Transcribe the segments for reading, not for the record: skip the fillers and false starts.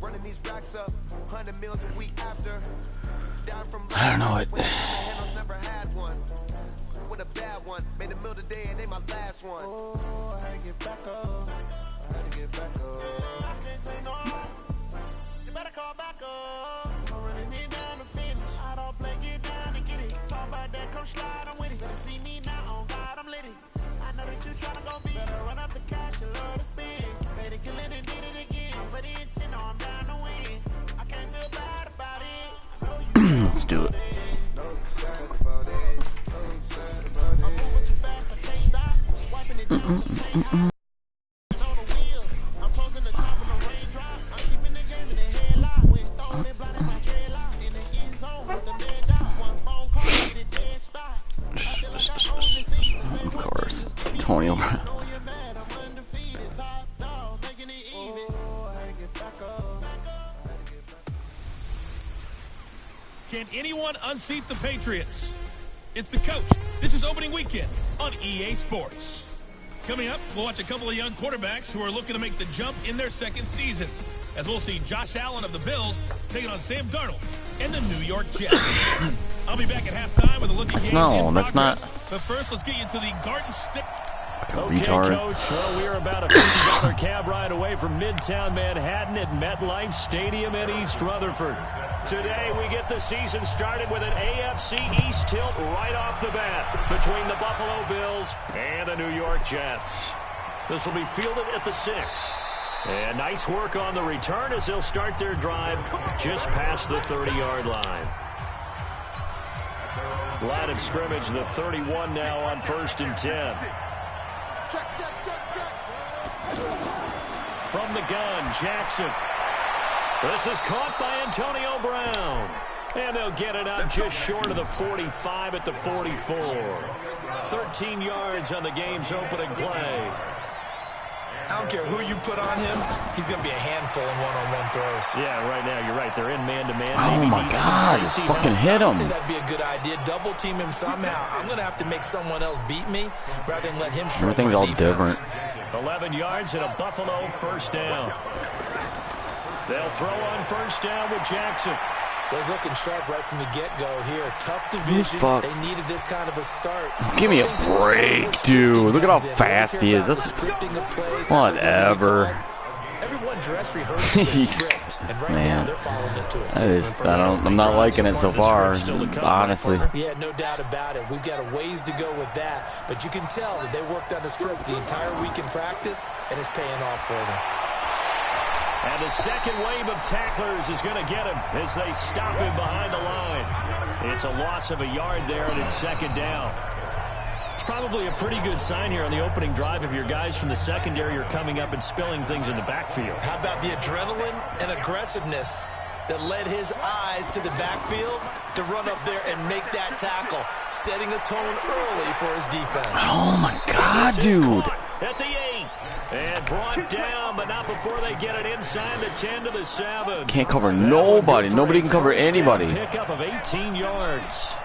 I don't know what. With a bad one, made a meal today and they my last one. Oh, I had to get back up. I had to get back up. I can't take no more. You better call back up. I'm running me down to finish. I don't play, get down and get it. Talk about that, come slide, I'm with it. Better see me now, on God, I'm lit it. I know that you tryna go be. Better run up the cash, you love to spend. Better kill it and did it again. But the intent, no, I'm down to win. I can't feel bad about it. I know you Let's do it. know you sad about it. I'm moving too fast, I can't stop. Wiping it down, on the wheel. I'm closing the top of the raindrop. I'm keeping the game in the headlock. When throwing it blind in my headlock. In the end zone with the dead dot. One phone call, get it dead stop. I feel like I own this season. Of course, Antonio Brown. Know you're mad, I'm undefeated. Top dog, making it even. Oh, I had to get back up. Can anyone unseat the Patriots? It's the coach. This is opening weekend on EA Sports. Coming up, we'll watch a couple of young quarterbacks who are looking to make the jump in their second seasons, as we'll see Josh Allen of the Bills taking on Sam Darnold and the New York Jets. I'll be back at halftime with a look at games in that's progress. not. But first, let's get you to the Garden State. Okay, Retard. Coach. Well, we're about a $50 cab ride away from Midtown Manhattan at MetLife Stadium in East Rutherford. Today, we get the season started with an AFC East tilt right off the bat between the Buffalo Bills and the New York Jets. This will be fielded at the 6. And nice work on the return as they'll start their drive just past the 30-yard line. Line of scrimmage, the 31 now on 1st and 10. From the gun, Jackson. This is caught by Antonio Brown. And they'll get it out just short of the 45 at the 44. 13 yards on the game's opening play. I don't care who you put on him, he's going to be a handful in one-on-one throws. Yeah, right now, you're right. They're in man-to-man. Oh my God, just fucking hit I think him. that'd be a good idea. Double team him somehow. I'm going to have to make someone else beat me rather than let him struggle. Everything's all different. 11 yards and a Buffalo first down. They'll throw on first down with Jackson. Was looking sharp right from the get-go here. Tough division. Fuck. They needed this kind of a start. Give me a break, dude. Look at how fast he is. That's whatever. Everyone dress rehearses their script, and right now they're following it to a T. I'm not liking it so far, honestly. Yeah, no doubt about it. We've got a ways to go with that, but you can tell that they worked on the script the entire week in practice, and it's paying off for them. And the second wave of tacklers is going to get him as they stop him behind the line. It's a loss of a yard there, and it's second down. It's probably a pretty good sign here on the opening drive if your guys from the secondary are coming up and spilling things in the backfield. How about the adrenaline and aggressiveness that led his eyes to the backfield to run up there and make that tackle, setting a tone early for his defense. Oh my God, dude. At the 8. And brought down, but not before they get it inside the 10 to the 7. Can't cover nobody. Nobody can cover anybody. Pickup of 18 yards.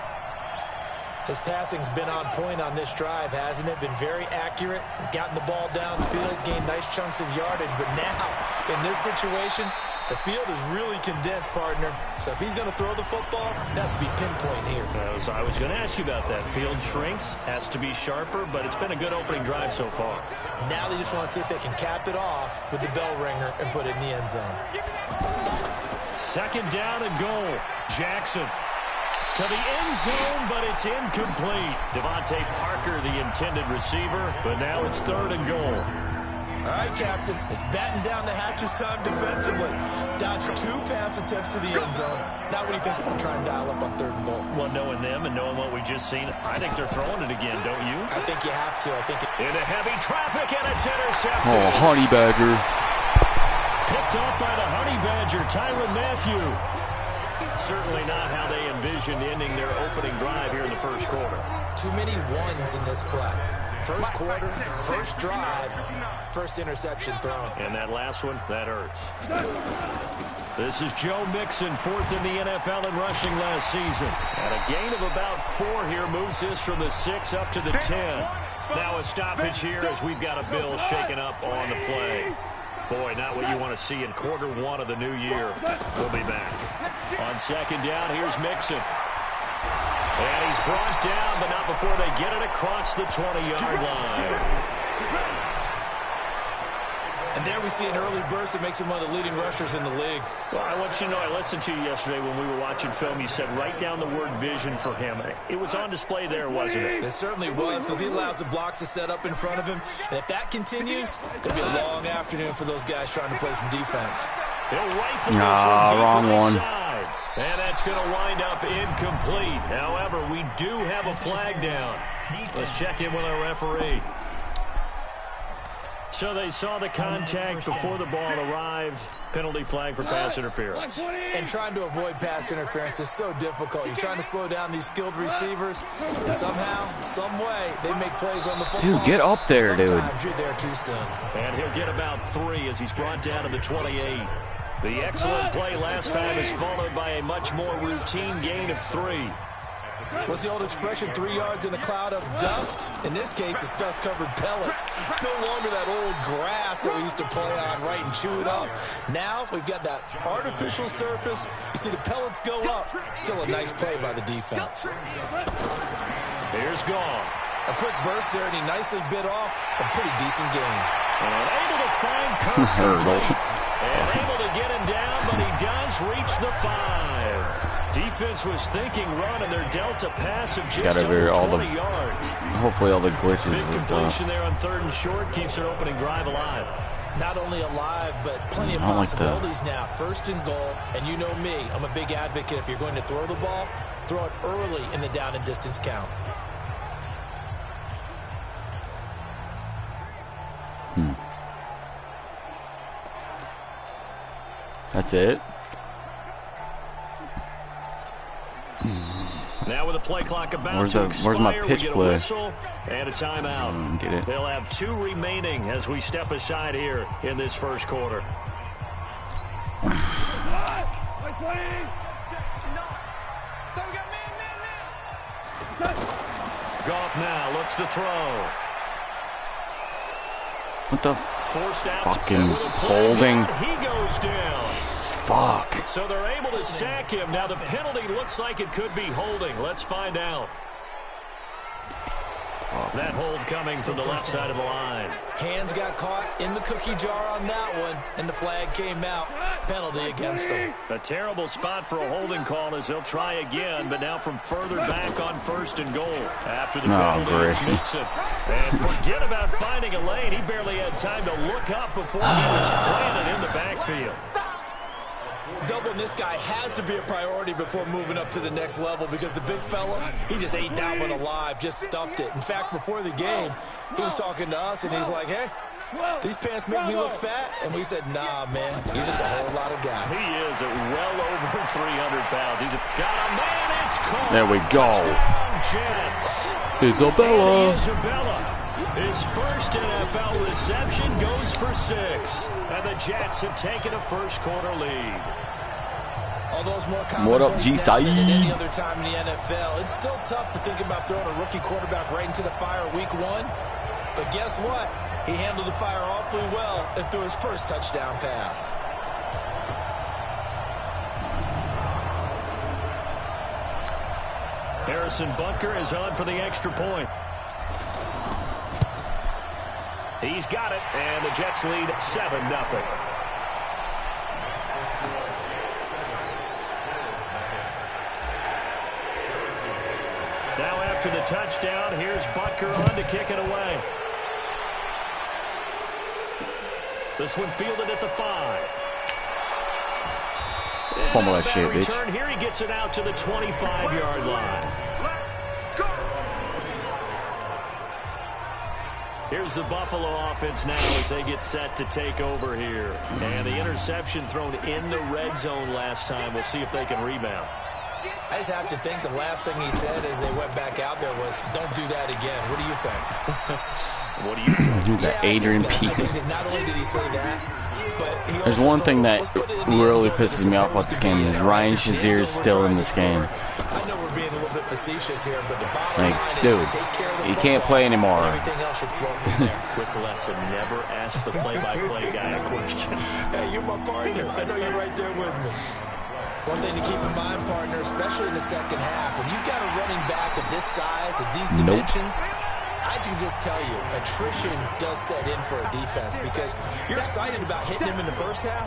His passing's been on point on this drive, hasn't it? Been very accurate, gotten the ball downfield, gained nice chunks of yardage. But now, in this situation, the field is really condensed, partner. So if he's going to throw the football, that would be pinpoint here. I was going to ask you about that. Field shrinks, has to be sharper, but it's been a good opening drive so far. Now they just want to see if they can cap it off with the bell ringer and put it in the end zone. Second down and goal. Jackson to the end zone, but it's incomplete. Devontae Parker, the intended receiver, but now it's third and goal. All right, Captain. It's batten down the hatches time defensively. Dodged 2 pass attempts to the end zone. Now what do you think they're going to try and dial up on third and goal? Well, knowing them and knowing what we just seen, I think they're throwing it again, don't you? I think you have to. I think into heavy traffic, and it's intercepted. Oh, Honey Badger. Picked off by the Honey Badger, Tyrann Mathieu. Certainly not how they envisioned ending their opening drive here in the first quarter. Too many ones in this play. First quarter, first drive, first interception thrown. And that last one, that hurts. This is Joe Mixon, 4th in the NFL in rushing last season. And a gain of about 4 here moves this from the 6 up to the 10. Now a stoppage here as we've got a Bill shaken up on the play. Boy, not what you want to see in quarter one of the new year. We'll be back. On second down, here's Mixon. And he's brought down, but not before they get it across the 20-yard line. And there we see an early burst that makes him one of the leading rushers in the league. Well, I want you to know, I listened to you yesterday when we were watching film. You said write down the word vision for him. It was on display there, wasn't it? It certainly was, because he allows the blocks to set up in front of him. And if that continues, it'll be a long afternoon for those guys trying to play some defense. He'll rifle this one deep wrong one. inside. And that's going to wind up incomplete. However, we do have a flag down. Let's check in with our referee. So they saw the contact before the ball arrived. Penalty flag for pass interference. And trying to avoid pass interference is so difficult. You're trying to slow down these skilled receivers, and somehow, some way, they make plays on the football. Dude, get up there, dude. Sometimes you're there too soon. And he'll get about 3 as he's brought down to the 28. The excellent play last time is followed by a much more routine gain of 3. What's the old expression, 3 yards in a cloud of dust? In this case, it's dust-covered pellets. It's no longer that old grass that we used to play on, right, and chew it up. Now we've got that artificial surface. You see the pellets go up. Still a nice play by the defense. Here's Gall. A quick burst there, and he nicely bit off a pretty decent gain. And able to find Kirk. And able to get him down, but he does reach the 5. Defense was thinking run, and they're dealt a pass of just under 20 yards. Hopefully all the glitches Big were completion there on 3rd and short keeps their opening drive alive. Not only alive, but plenty of possibilities now. 1st and goal, and you know me, I'm a big advocate. If you're going to throw the ball, throw it early in the down and distance count. That's it. Now with the play clock about to expire, where's my pitch we get a play? whistle and a timeout. Get it. They'll have 2 remaining as we step aside here in this first quarter. Goff now looks to throw. What the Forced out fucking holding? He goes down. Fuck. So they're able to sack him. Now the penalty looks like it could be holding. Let's find out. That hold coming from the left side of the line. Hands got caught in the cookie jar on that one, and the flag came out. Penalty against him. A terrible spot for a holding call as they'll try again, but now from further back on 1st and goal. After the penalty, it's Mixon. And forget about finding a lane. He barely had time to look up before he was planted in the backfield. Doubling this guy has to be a priority before moving up to the next level, because the big fella, he just ate that one alive, just stuffed it. In fact, before the game, he was talking to us, and he's like, hey, these pants make me look fat. And we said, nah, man, you're just a whole lot of guy. He is at well over 300 pounds. He's got a man. It's caught. There we go. Touchdown, Jets. Isabella. Isabella. His first NFL reception goes for 6. And the Jets have taken a first quarter lead. Although it's more What up, commonplace G. now than Saeed? any other time in the NFL, it's still tough to think about throwing a rookie quarterback right into the fire week 1. But guess what? He handled the fire awfully well and threw his first touchdown pass. Harrison Butker is on for the extra point. He's got it, and the Jets lead 7-0. Now after the touchdown, here's Butker on to kick it away. This one fielded at the 5. Fumble that shit, bitch. Return here, he gets it out to the 25-yard line. Here's the Buffalo offense now as they get set to take over here. And the interception thrown in the red zone last time. We'll see if they can rebound. I just have to think the last thing he said as they went back out there was, don't do that again. What do you think? What do you think? He's that Adrian I Peterson. think that not only did he say that, but he There's also one told thing him, that "Let's put it in the end really zone. pisses me off about this game is Ryan Shazier is still in this game. I know we're being a little bit facetious here, but the bottom Like, line dude, is take care of the you can't play anymore. Everything else should flow from there. Quick lesson, never ask the play-by-play guy a question. Hey, you're my partner. I know you're right there with me. One thing to keep in mind, partner, especially in the second half, when you've got a running back of this size, of these dimensions, I can just tell you, attrition does set in for a defense because you're excited about hitting him in the first half.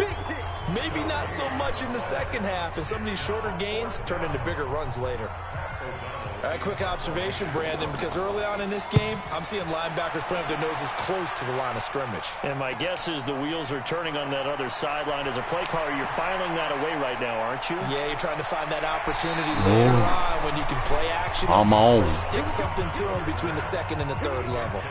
Maybe not so much in the second half, and some of these shorter gains turn into bigger runs later. All right, quick observation, Brandon, because early on in this game, I'm seeing linebackers playing with their noses close to the line of scrimmage. And my guess is the wheels are turning on that other sideline. As a play caller, you're filing that away right now, aren't you? Yeah, you're trying to find that opportunity later on when you can play action or stick something to them between the second and the third level.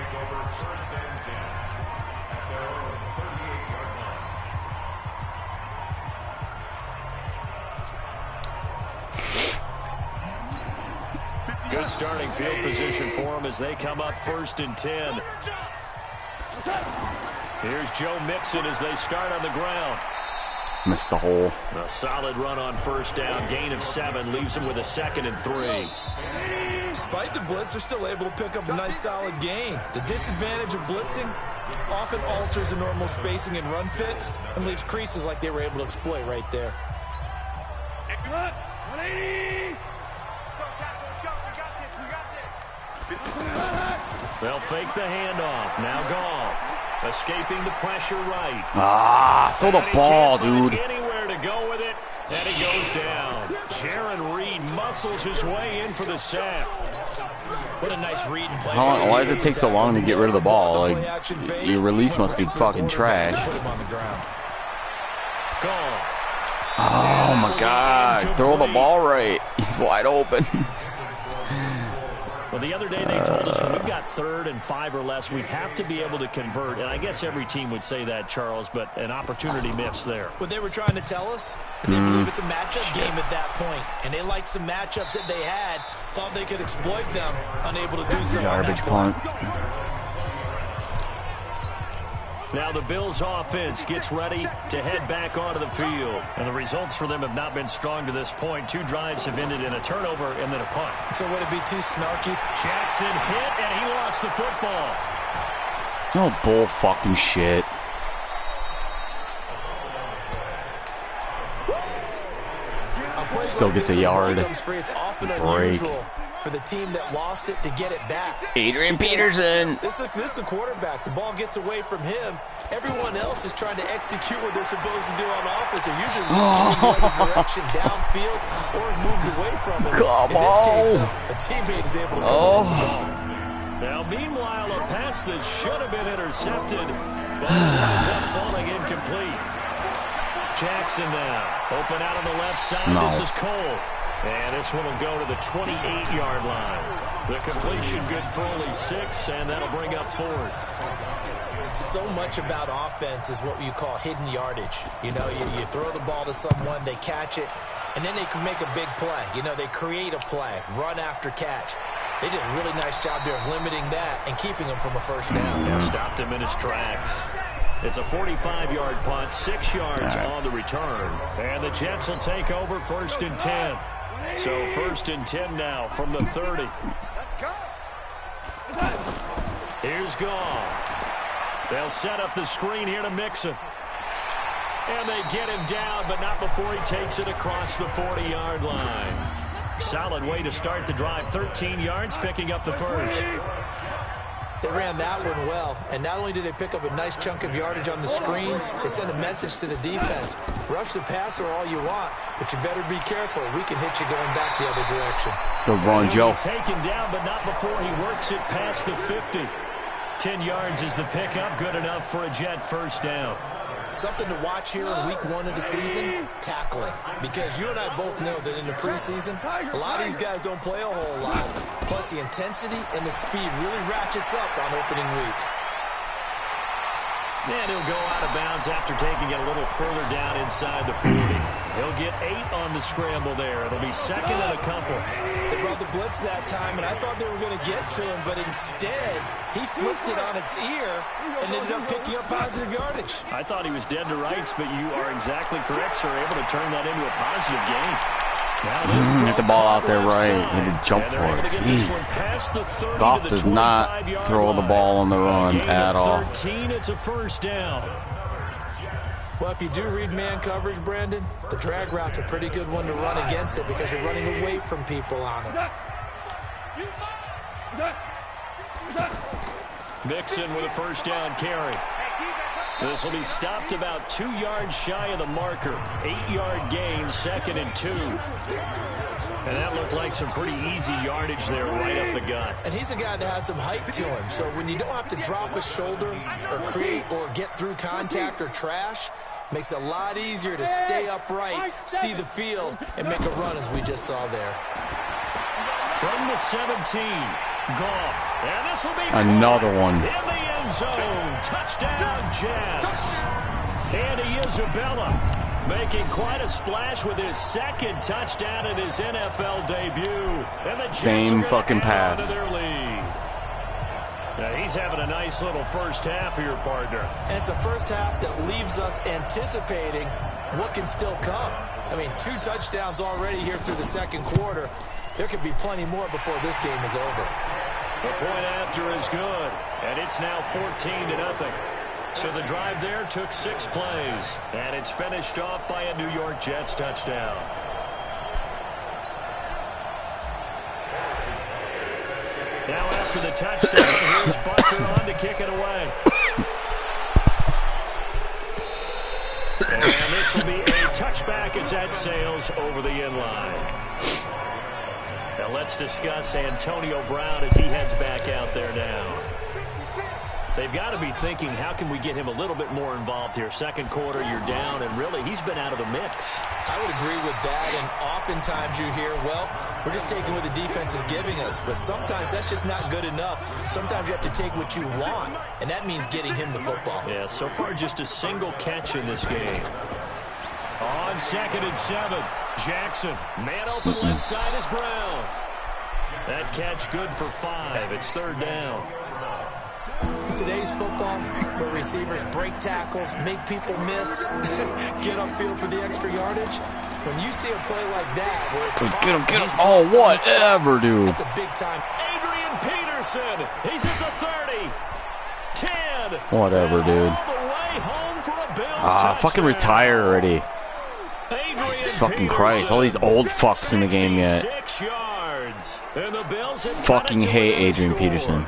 Good starting field position for them as they come up 1st and 10. Here's Joe Mixon as they start on the ground. Missed the hole. A solid run on 1st down. Gain of 7 leaves them with a 2nd and 3. Despite the blitz, they're still able to pick up a nice solid gain. The disadvantage of blitzing often alters the normal spacing and run fits and leaves creases like they were able to exploit right there. 180. They'll fake the handoff. Now Goff escaping the pressure right. Throw the ball, dude. Anywhere to go with it, and he goes down. Jaron Reed muscles his way in for the sack. What a nice read and play. Why does it take so long to get rid of the ball? Like, your release must be fucking trash. Put him on the ground. Goff. Oh my God! Throw the ball right. He's wide open. Well, the other day they told us when we've got 3rd and 5 or less, we have to be able to convert. And I guess every team would say that, Charles, but an opportunity missed there. What they were trying to tell us is they believe it's a matchup game at that point. And they liked some matchups that they had, thought they could exploit them, unable to do so. Garbage punt. Now the Bills offense gets ready to head back onto the field. And the results for them have not been strong to this point. 2 drives have ended in a turnover and then a punt. So would it be too snarky? Jackson hit and he lost the football. No bull fucking shit. Still gets a yard. It's often unusual for the team that lost it to get it back. Adrian Peterson. This is the quarterback. The ball gets away from him. Everyone else is trying to execute what they're supposed to do on offense. They're usually looking in the other direction downfield or moved away from him. In this case, though, a teammate is able to come the ball. Now, meanwhile, a pass that should have been intercepted, but ends up falling incomplete. Jackson now, open out on the left side. This is Cole. And this one will go to the 28-yard line. The completion good for only 6, and that'll bring up 4th. So much about offense is what you call hidden yardage. You know, you throw the ball to someone, they catch it, and then they can make a big play. You know, they create a play, run after catch. They did a really nice job there of limiting that and keeping him from a 1st down. Yeah, stopped him in his tracks. It's a 45-yard punt, 6 yards on the return. And the Jets will take over 1st and 10. So 1st and 10 now from the 30. Here's Goff. They'll set up the screen here to Mixon. And they get him down, but not before he takes it across the 40-yard line. Solid way to start the drive. 13 yards, picking up the 1st. They ran that one well, and not only did they pick up a nice chunk of yardage on the screen, they sent a message to the defense. Rush the passer all you want, but you better be careful. We can hit you going back the other direction. Good run, Joe. Taken down, but not before he works it past the 50. 10 yards is the pickup, good enough for a Jet 1st down. Something to watch here in week 1 of the season, tackling. Because you and I both know that in the preseason, a lot of these guys don't play a whole lot. Plus, the intensity and the speed really ratchets up on opening week. And he'll go out of bounds after taking it a little further down inside the 40. He'll get 8 on the scramble there. It'll be 2nd and a couple. They brought the blitz that time, and I thought they were going to get to him, but instead, he flipped it on its ear and ended up picking up positive yardage. I thought he was dead to rights, but you are exactly correct, sir. Able to turn that into a positive gain. Get the ball out there right. Need to jump for it. Jeez. Goff does not throw the ball on the run at all. It's a first down. Well, if you do read man coverage, Brandon, the drag route's a pretty good one to run against it because you're running away from people on it. Mixon with a first down carry. This will be stopped about 2 yards shy of the marker. 8-yard gain, 2nd and 2. And that looked like some pretty easy yardage there right up the gut. And he's a guy that has some height to him. So when you don't have to drop a shoulder or create or get through contact or trash, makes it a lot easier to stay upright, see the field, and make a run as we just saw there. From the 17, Goff. And this will be another one. In the end zone. Touchdown, Jets. Andy Isabella making quite a splash with his 2nd touchdown in his NFL debut. And the Jets same fucking pass. Their lead. Now he's having a nice little first half for your partner. And it's a first half that leaves us anticipating what can still come. I mean, 2 touchdowns already here through the 2nd quarter. There could be plenty more before this game is over. The point after is good, and it's now 14-0. So the drive there took 6 plays, and it's finished off by a New York Jets touchdown. Now after the touchdown, here's Butker on to kick it away. And this will be a touchback as that sails over the inline. Now let's discuss Antonio Brown as he heads back out there now. They've got to be thinking, how can we get him a little bit more involved here? 2nd quarter, you're down, and really, he's been out of the mix. I would agree with that, and oftentimes you hear, well, we're just taking what the defense is giving us, but sometimes that's just not good enough. Sometimes you have to take what you want, and that means getting him the football. Yeah, so far just a single catch in this game. On 2nd and 7, Jackson, man open left side is Brown. That catch good for 5. It's 3rd down. In today's football, where receivers break tackles, make people miss, get upfield for the extra yardage, when you see a play like that, where it's get him, oh, whatever, dude. That's a big time. Adrian Peterson, he's at the 30, 10. Whatever, dude. All the way home for a Bills fucking retire already. Fucking Christ, all these old fucks in the game yet. 6 yards. And the Bills have fucking hate Adrian Peterson.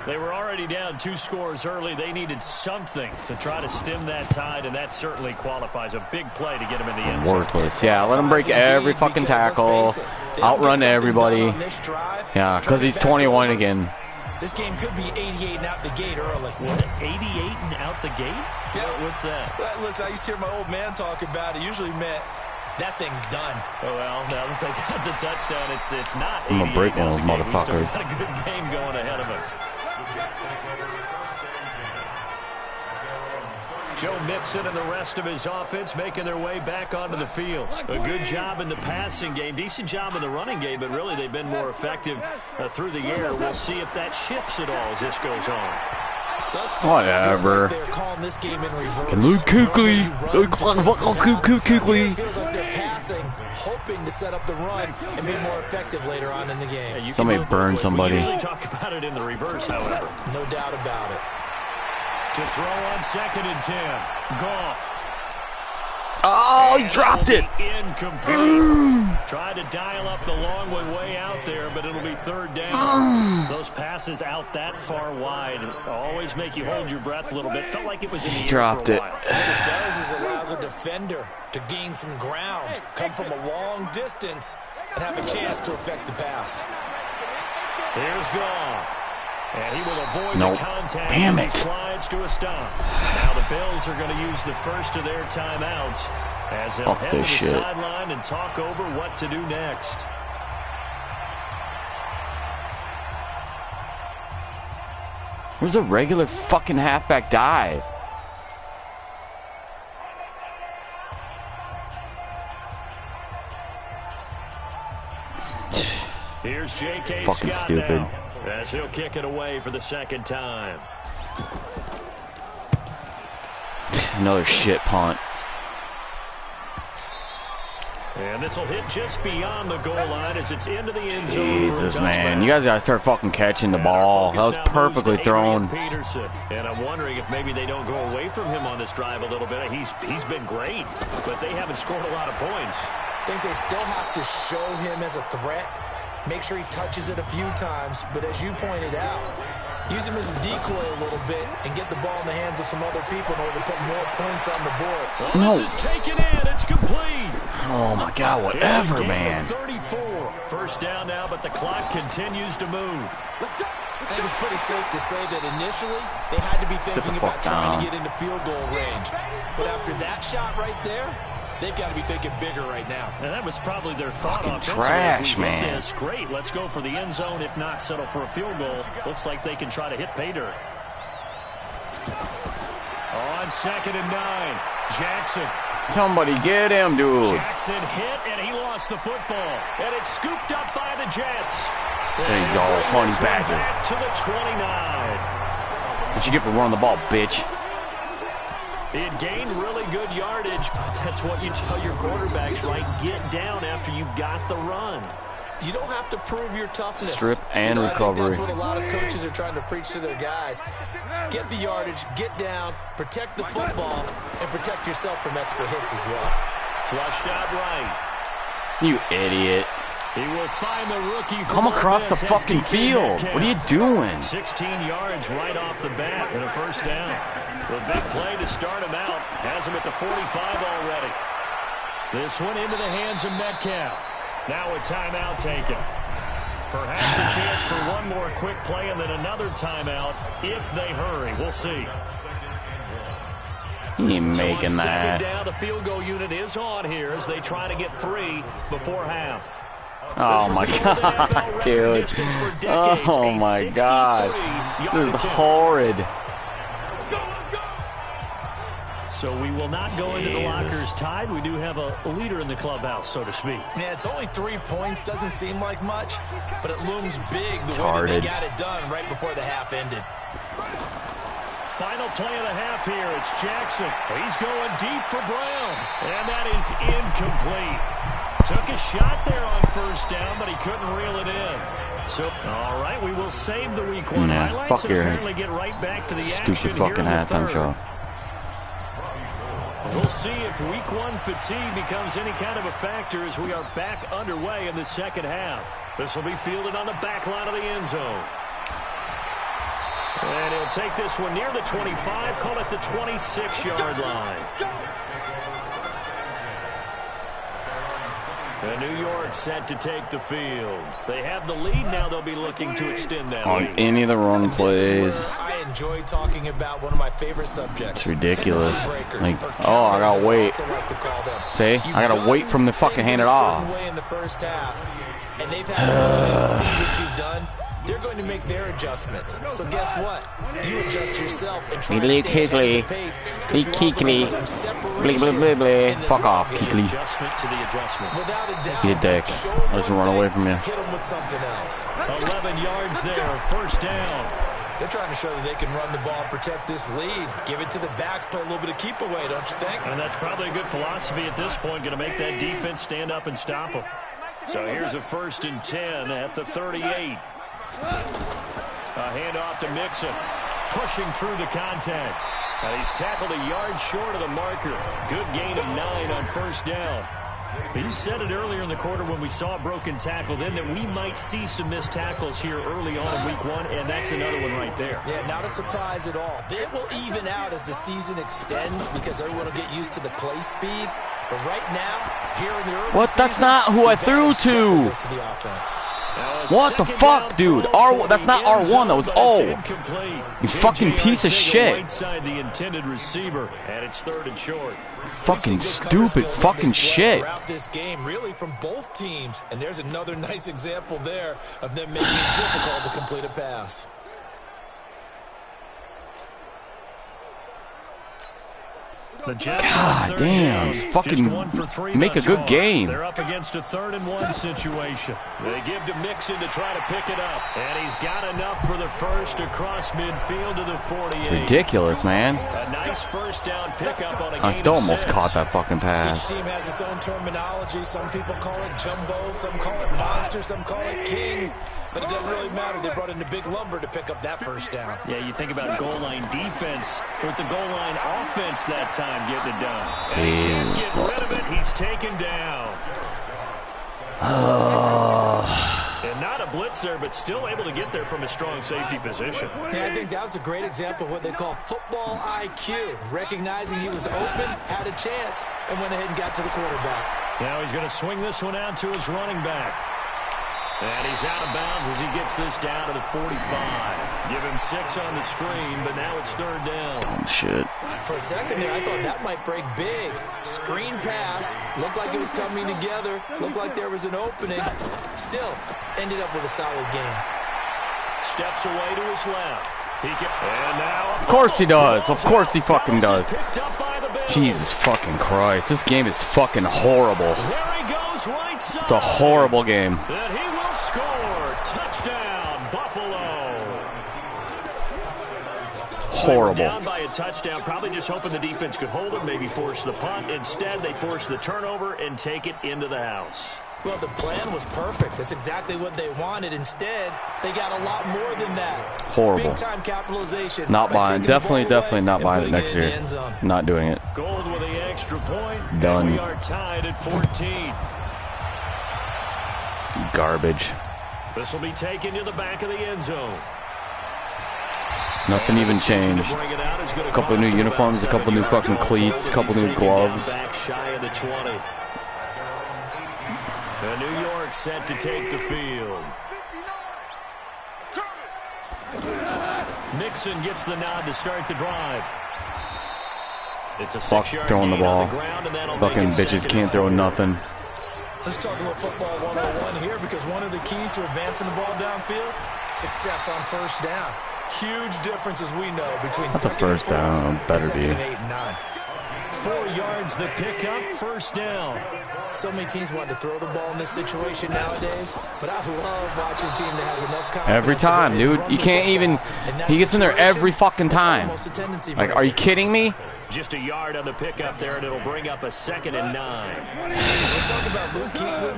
They were already down 2 scores early. They needed something to try to stem that tide, and that certainly qualifies. A big play to get him in the end zone. Worthless. Yeah, let him break every fucking tackle, outrun everybody. Yeah, because he's 21 again. This game could be 88 and out the gate early. What, 88 and out the gate? Yeah. What's that? Well, listen, I used to hear my old man talk about it. Usually meant that thing's done. Oh, well, now that they got the touchdown, it's not 88. I'm gonna break one of those motherfuckers. We've still got a good game going ahead of us. Joe Mixon and the rest of his offense making their way back onto the field. A good job in the passing game, decent job in the running game, but really they've been more effective through the air. We'll see if that shifts at all as this goes on. Whatever. They're calling this game in reverse. Luke Kuechly. It feels like they're passing, hoping to set up the run and be more effective later on in the game. Yeah, somebody burn somebody. We usually talk about it in the reverse, however. No doubt about it. To throw on 2nd and 10. Goff. Oh, he dropped it. Incomplete. Tried to dial up the long one way out there, but it'll be 3rd down. Those passes out that far wide always make you hold your breath a little bit. Felt like it was in the air dropped for a it. while. What it does is allows a defender to gain some ground, come from a long distance, and have a chance to affect the pass. Here's Goff. And he will avoid Nope. the contact Damn as it. he slides to a stop. Now the Bills are going to use the first of their timeouts as they'll head to the sideline and talk over what to do next. Where's a regular fucking halfback dive? Here's J.K. Fucking Scott stupid. now, as he'll kick it away for the 2nd time. Another shit punt. And this will hit just beyond the goal line as it's into the end zone. Jesus, man. You guys got to start fucking catching the ball. That was perfectly thrown. Peterson. And I'm wondering if maybe they don't go away from him on this drive a little bit. He's been great, but they haven't scored a lot of points. I think they still have to show him as a threat. Make sure he touches it a few times. But as you pointed out, use him as a decoy a little bit and get the ball in the hands of some other people in order to put more points on the board. No. This is taken in. It's complete. Oh, my God. Whatever, man. 34. First down now, but the clock continues to move. I think it's pretty safe to say that initially they had to be thinking about trying to get into field goal range. But after that shot right there, they've got to be thinking bigger right now. And that was probably their thought. Fucking trash, man. This, great, let's go for the end zone. If not, settle for a field goal. Looks like they can try to hit pay dirt. On 2nd and 9, Jackson. Somebody get him, dude. Jackson hit, and he lost the football. And it's scooped up by the Jets. There you go, honey badger. Back to the 29. What you get for running the ball, bitch? It gained really good yardage, but that's what you tell your quarterbacks, right? Get down after you got the run. You don't have to prove your toughness. Strip and recovery. I think that's what a lot of coaches are trying to preach to their guys. Get the yardage, get down, protect the football, and protect yourself from extra hits as well. Flushed out right. You idiot. He will find the rookie. Come across the fucking field. What are you doing? 16 yards right off the bat and a first down. The big play to start him out. Has him at the 45 already. This one into the hands of Metcalf. Now a timeout taken. Perhaps a chance for one more quick play and then another timeout if they hurry. We'll see. He ain't making that. Down, the field goal unit is on here as they try to get 3 before half. Oh my God, dude. Oh my God. This is horrid. So we will not go into the lockers tied. We do have a leader in the clubhouse, so to speak. Yeah, it's only 3 points. Doesn't seem like much, but it looms big the way that they got it done right before the half ended. Final play of the half here. It's Jackson. He's going deep for Brown, and that is incomplete. Took a shot there on first down, but he couldn't reel it in. So, all right, we will save the week 1 highlights and apparently get right back to the action stupid fucking here in the halftime third. show. We'll see if week 1 fatigue becomes any kind of a factor as we are back underway in the second half. This will be fielded on the back line of the end zone. And he'll take this one near the 25, call it the 26-yard line. And New York set to take the field. They have the lead now. They'll be looking to extend that On lead. any of the run plays. I enjoy talking about one of my favorite subjects. It's ridiculous. Like, oh, I gotta wait. See? I gotta wait from the fucking hand it off. In the first half, and they've had to see what you've done. They're going to make their adjustments. So guess what? You adjust yourself and try to stay ahead of the pace. Fuck off, Keekly. Without a doubt. Be a dick. Let's run away from you. Hit them with something else. 11 yards there, first down. They're trying to show that they can run the ball, protect this lead. Give it to the backs, play a little bit of keep away, don't you think? And that's probably a good philosophy at this point, going to make that defense stand up and stop them. So here's a 1st and 10 at the 38. A handoff to Mixon, pushing through the contact. And he's tackled a yard short of the marker. Good gain of 9 on first down. You said it earlier in the quarter when we saw a broken tackle then that we might see some missed tackles here early on in week 1, and that's another one right there. Yeah, not a surprise at all. It will even out as the season extends because everyone will get used to the play speed. But right now, here in the early What? That's season, not who I threw to. The offense. What the fuck, dude? That's not R1. That was O. You fucking piece of shit. Right side, the intended receiver, and it's 3rd and short. Fucking stupid fucking shit. Throughout this game, really from both teams, and there's another nice example there of them making it difficult to complete a pass. The Jets God damn, fucking make a good game. They're up against a 3rd-and-1 situation. They give to Mixon to try to pick it up. And he's got enough for the first across midfield to the 48. Ridiculous, man. A nice first down pickup on a gain I still of almost 6. caught that fucking pass. Each team has its own terminology. Some people call it jumbo, some call it monster, some call it king. But it doesn't really matter. They brought in the big lumber to pick up that first down. Yeah, you think about goal line defense with the goal line offense that time getting it done. And he can't get rid of it. He's taken down. And not a blitzer, but still able to get there from a strong safety position. Yeah, I think that was a great example of what they call football IQ. Recognizing he was open, had a chance, and went ahead and got to the quarterback. Now he's going to swing this one out to his running back. And he's out of bounds as he gets this down to the 45. Give him 6 on the screen, but now it's 3rd down. Oh, shit. For a second there, I thought that might break big. Screen pass. Looked like it was coming together. Looked like there was an opening. Still, ended up with a solid game. Steps away to his left. And now, of course he does. Of course he fucking does. Jesus fucking Christ. This game is fucking horrible. There he goes, right side. It's a horrible game. And he will score. Touchdown, Buffalo. Horrible. So down by a touchdown, probably just hoping the defense could hold him, maybe force the punt. Instead, they force the turnover and take it into the house. Well, the plan was perfect. That's exactly what they wanted. Instead, they got a lot more than that. Horrible. Big-time capitalization. Not buying. Definitely not buying it next year. Not doing it. Gold with the extra point. Done. And we are tied at 14. Garbage. This will be taken to the back of the end zone. Nothing even changed. A couple of new uniforms, a couple new fucking cleats, a couple new gloves. Back shy of the 20. New York set to take the field. Mixon gets the nod to start the drive. It's a 6-yard throwing the gain ball. on the ground, and that'll Fucking make it bitches 2nd can't and throw 4. nothing. Let's talk a little football 101 here, because one of the keys to advancing the ball downfield, success on first down. Huge difference, as we know, between That's a second first and 4 down. Better and be. 2nd and 8 and 9. 4 yards the pickup, first down. So many teams want to throw the ball in this situation nowadays, but I love watching a team that has enough confidence. Every time, dude. You can't even. He gets in there every fucking time. Like, are you kidding me? Just a yard on the pickup there, and it'll bring up a 2nd and 9. When we talk about Luke Kuechly,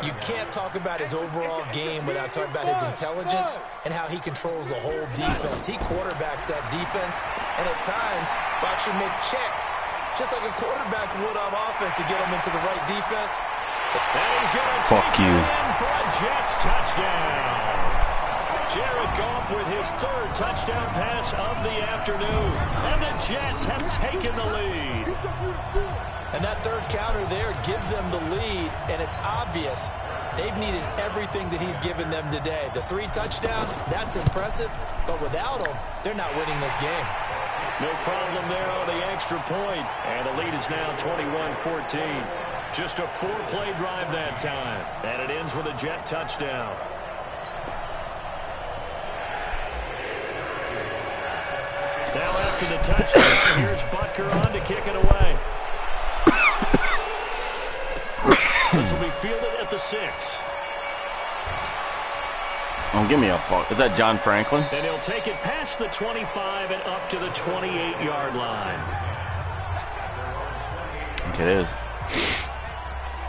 you can't talk about his overall game without talking about his intelligence and how he controls the whole defense. He quarterbacks that defense, and at times will actually make checks, just like a quarterback would on offense, to get him into the right defense. And he's going to Fuck take you. it in for a Jets touchdown. Jared Goff with his 3rd touchdown pass of the afternoon. And the Jets have taken the lead. And that 3rd counter there gives them the lead, and it's obvious they've needed everything that he's given them today. The 3 touchdowns, that's impressive, but without him, they're not winning this game. No problem there on the extra point. And the lead is now 21-14. Just a 4-play drive that time. And it ends with a Jet touchdown. Now after the touchdown, here's Butker on to kick it away. This will be fielded at the 6. Oh, give me a fuck. Is that John Franklin? And he'll take it past the 25 and up to the 28-yard line. I think it is.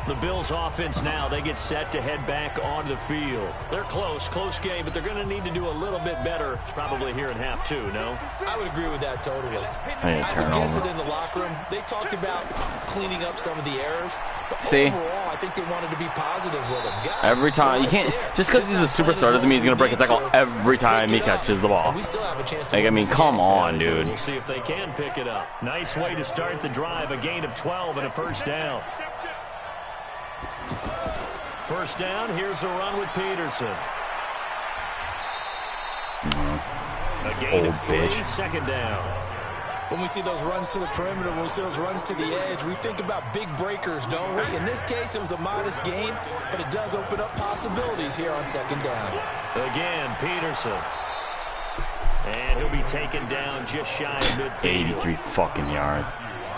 The Bills offense now, they get set to head back onto the field. They're close game, but they're going to need to do a little bit better probably here in half 2, no? I would agree with that totally. I would guess it in the locker room. They talked about cleaning up some of the errors, but See? overall, I think they wanted to be positive with him. Guys, Every time. You can't. Just because he's a superstar doesn't mean he's going to break a tackle every time he catches the ball. And we still have a chance to Like, I win mean, this come game. on, dude. We'll see if they can pick it up. Nice way to start the drive, a gain of 12 and a first down. First down, here's a run with Peterson. A gain of 3, bitch. 2nd down. When we see those runs to the perimeter, when we see those runs to the edge, we think about big breakers, don't we? In this case, it was a modest gain, but it does open up possibilities here on 2nd down. Again, Peterson. And he'll be taken down just shy of midfield. 83 fucking yards.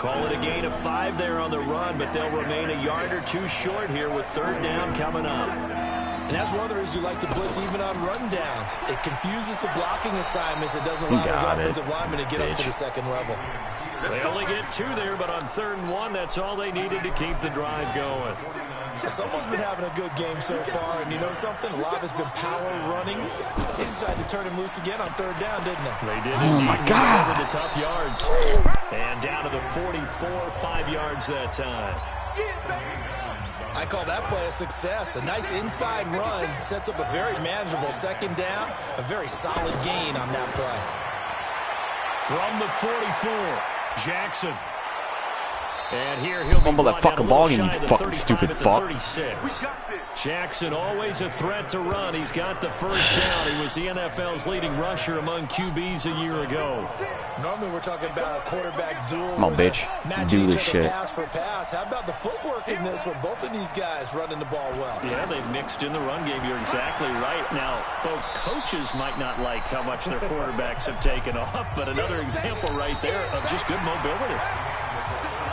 Call it a gain of 5 there on the run, but they'll remain a yard or 2 short here with 3rd down coming up. And that's one of the reasons you like to blitz even on run downs. It confuses the blocking assignments. It doesn't allow those offensive linemen to get up to the second level. They only get 2 there, but on 3rd and 1, that's all they needed to keep the drive going. Someone's been having a good game so far, and you know something? A lot has been power running. They decided to turn him loose again on 3rd down, didn't they? They did. Oh, my God. The tough yards. And down to the 44, 5 yards that time. I call that play a success. A nice inside run sets up a very manageable 2nd down. A very solid gain on that play. From the 44, Jackson. And here he'll be fumble that fucking ball game, you fucking stupid fuck. Jackson always a threat to run. He's got the 1st down. He was the NFL's leading rusher among QBs a year ago. Normally we're talking about a quarterback duel. Come on, bitch. Do this shit. Pass for pass. How about the footwork in this where both of these guys running the ball well? Yeah, they've mixed in the run game. You're exactly right. Now, both coaches might not like how much their quarterbacks have taken off, but another example right there of just good mobility.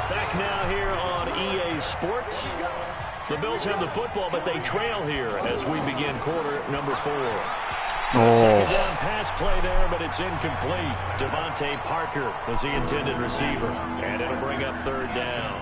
Back now here on EA Sports. The Bills have the football, but they trail here as we begin quarter number 4. Second down pass play there, but it's incomplete. Devontae Parker was the intended receiver, and it'll bring up 3rd down.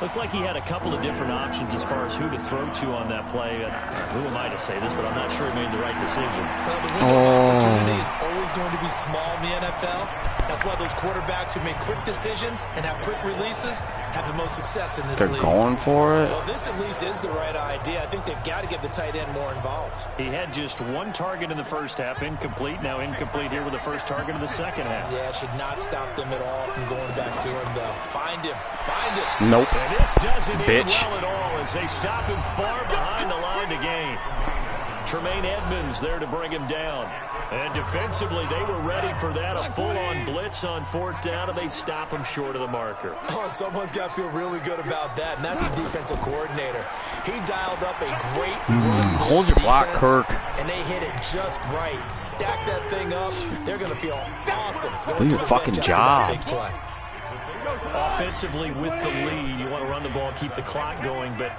Looked like he had a couple of different options as far as who to throw to on that play. Who am I to say this, but I'm not sure he made the right decision. Well, the window of opportunity is always going to be small in the NFL. That's why those quarterbacks who make quick decisions and have quick releases have the most success in this league. They're going for it. Well, this at least is the right idea. I think they've got to get the tight end more involved. He had just 1 target in the 1st half, incomplete. Now incomplete here with the 1st target of the 2nd half. Yeah, should not stop them at all from going back to him, though. Find him. Find him. Nope. And this doesn't end Bitch. well at all as they stop him far behind the line to gain. Tremaine Edmonds there to bring him down. And defensively, they were ready for that. A full-on blitz on 4th down, and they stop him short of the marker. Oh, and someone's got to feel really good about that, and that's the defensive coordinator. He dialed up a great hold your block, Kirk. And they hit it just right. Stack that thing up. They're going to feel awesome. Do your fucking jobs. Offensively with the lead, you want to run the ball, keep the clock going, but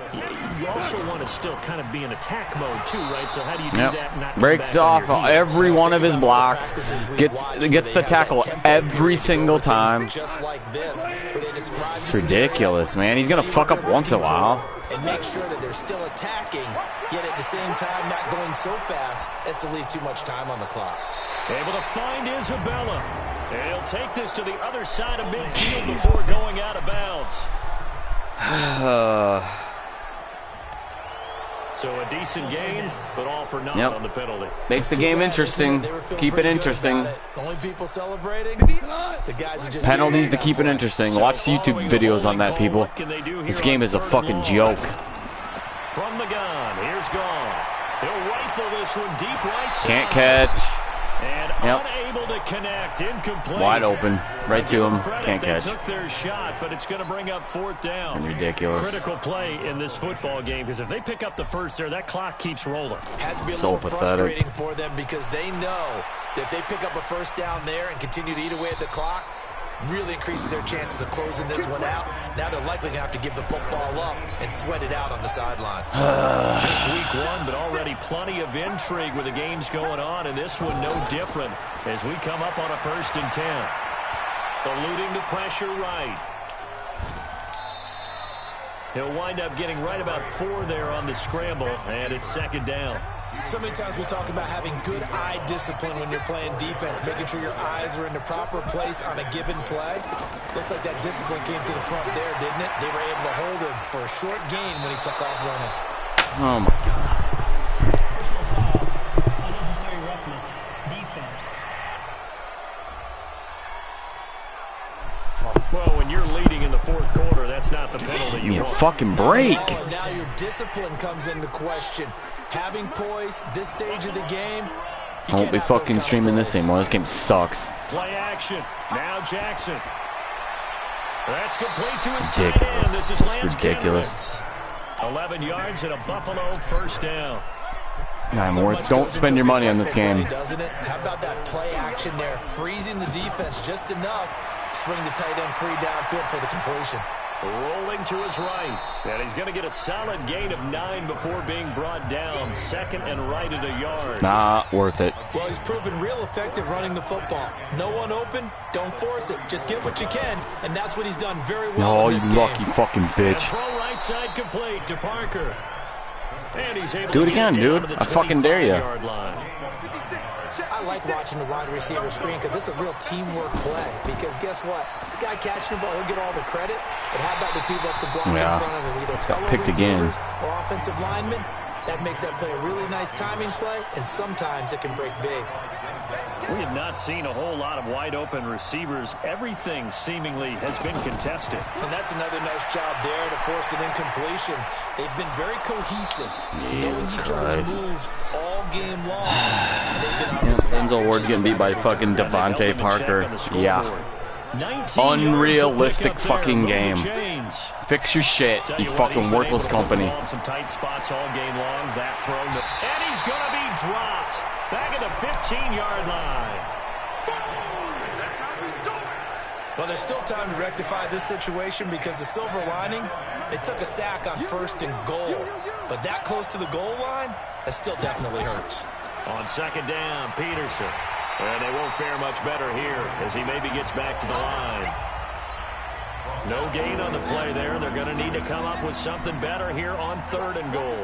you also want to still kind of be in attack mode too, right? So how do you do that? Not breaks off every one of his blocks, gets the tackle every single time. It's ridiculous, man. He's gonna fuck up once in a while. And make sure that they're still attacking, yet at the same time not going so fast as to leave too much time on the clock. Able to find Isabella. And he'll take this to the other side of midfield before going out of bounds. So a decent gain, but all for naught on the penalty. Makes the game interesting. Keep it interesting. Only people celebrating, the guys are just penalties to keep it interesting. Watch YouTube videos on that, people. This game is a fucking joke. From the gun, here's Goff. He'll rifle this one deep right side. Can't catch. And unable to connect, incomplete. Wide open, right to him. Can't catch. They took their shot, but it's going to bring up 4th down. Ridiculous. Critical play in this football game because if they pick up the 1st there, that clock keeps rolling. Has to be a So little pathetic. frustrating for them because they know that they pick up a 1st down there and continue to eat away at the clock. Really increases their chances of closing this one out. Now they're likely going to have to give the football up and sweat it out on the sideline. Just week 1, but already plenty of intrigue with the games going on, and this one no different as we come up on a 1st and 10. Eluding the pressure right. He'll wind up getting right about 4 there on the scramble, and it's 2nd down. So many times we talk about having good eye discipline when you're playing defense, making sure your eyes are in the proper place on a given play. Looks like that discipline came to the front there, didn't it? They were able to hold him for a short gain when he took off running. Oh, my God. Personal foul, unnecessary roughness, defense. Well, when you're leading in the 4th quarter, that's not the penalty you want. Fucking break. Oh, now your discipline comes into question. Having poise this stage of the game. I won't be fucking streaming this anymore. This game sucks. Play action. Now Jackson. That's complete to his tight end. This is Lance Ridiculous. 11 yards and a Buffalo 1st down. Don't spend your money on this game. Doesn't it? How about that play action there? Freezing the defense just enough Swing the tight end free downfield for the completion. Rolling to his right. And he's going to get a solid gain of 9 before being brought down. Second and right at a yard. Not worth it. Well, he's proven real effective running the football. No one open, don't force it. Just get what you can, and that's what he's done very well Oh, in this you game. lucky fucking bitch. And throw right side complete to Parker. And he's able Do it to get again, down dude. to the I fucking dare ya. 25-yard line. I like watching the wide receiver screen because it's a real teamwork play. Because guess what? The guy catching the ball, he'll get all the credit. But how about the people up to block in front of him? Either fellow picked again. receivers or offensive linemen. That makes that play a really nice timing play, and sometimes it can break big. We have not seen a whole lot of wide-open receivers. Everything seemingly has been contested. And that's another nice job there to force an incompletion. They've been very cohesive, knowing each other's moves all game long. And they've been on the spot. Denzel Ward's getting beat by fucking Devontae Parker. Yeah. Unrealistic fucking game. Fix your shit, you fucking worthless company. Some tight spots all game long. That throw, and he's going to be dropped back at the 15-yard line. Well, there's still time to rectify this situation because the silver lining, they took a sack on 1st and goal. But that close to the goal line, that still definitely hurts. On second down, Peterson. And they won't fare much better here as he maybe gets back to the line. No gain on the play there. They're going to need to come up with something better here on 3rd and goal.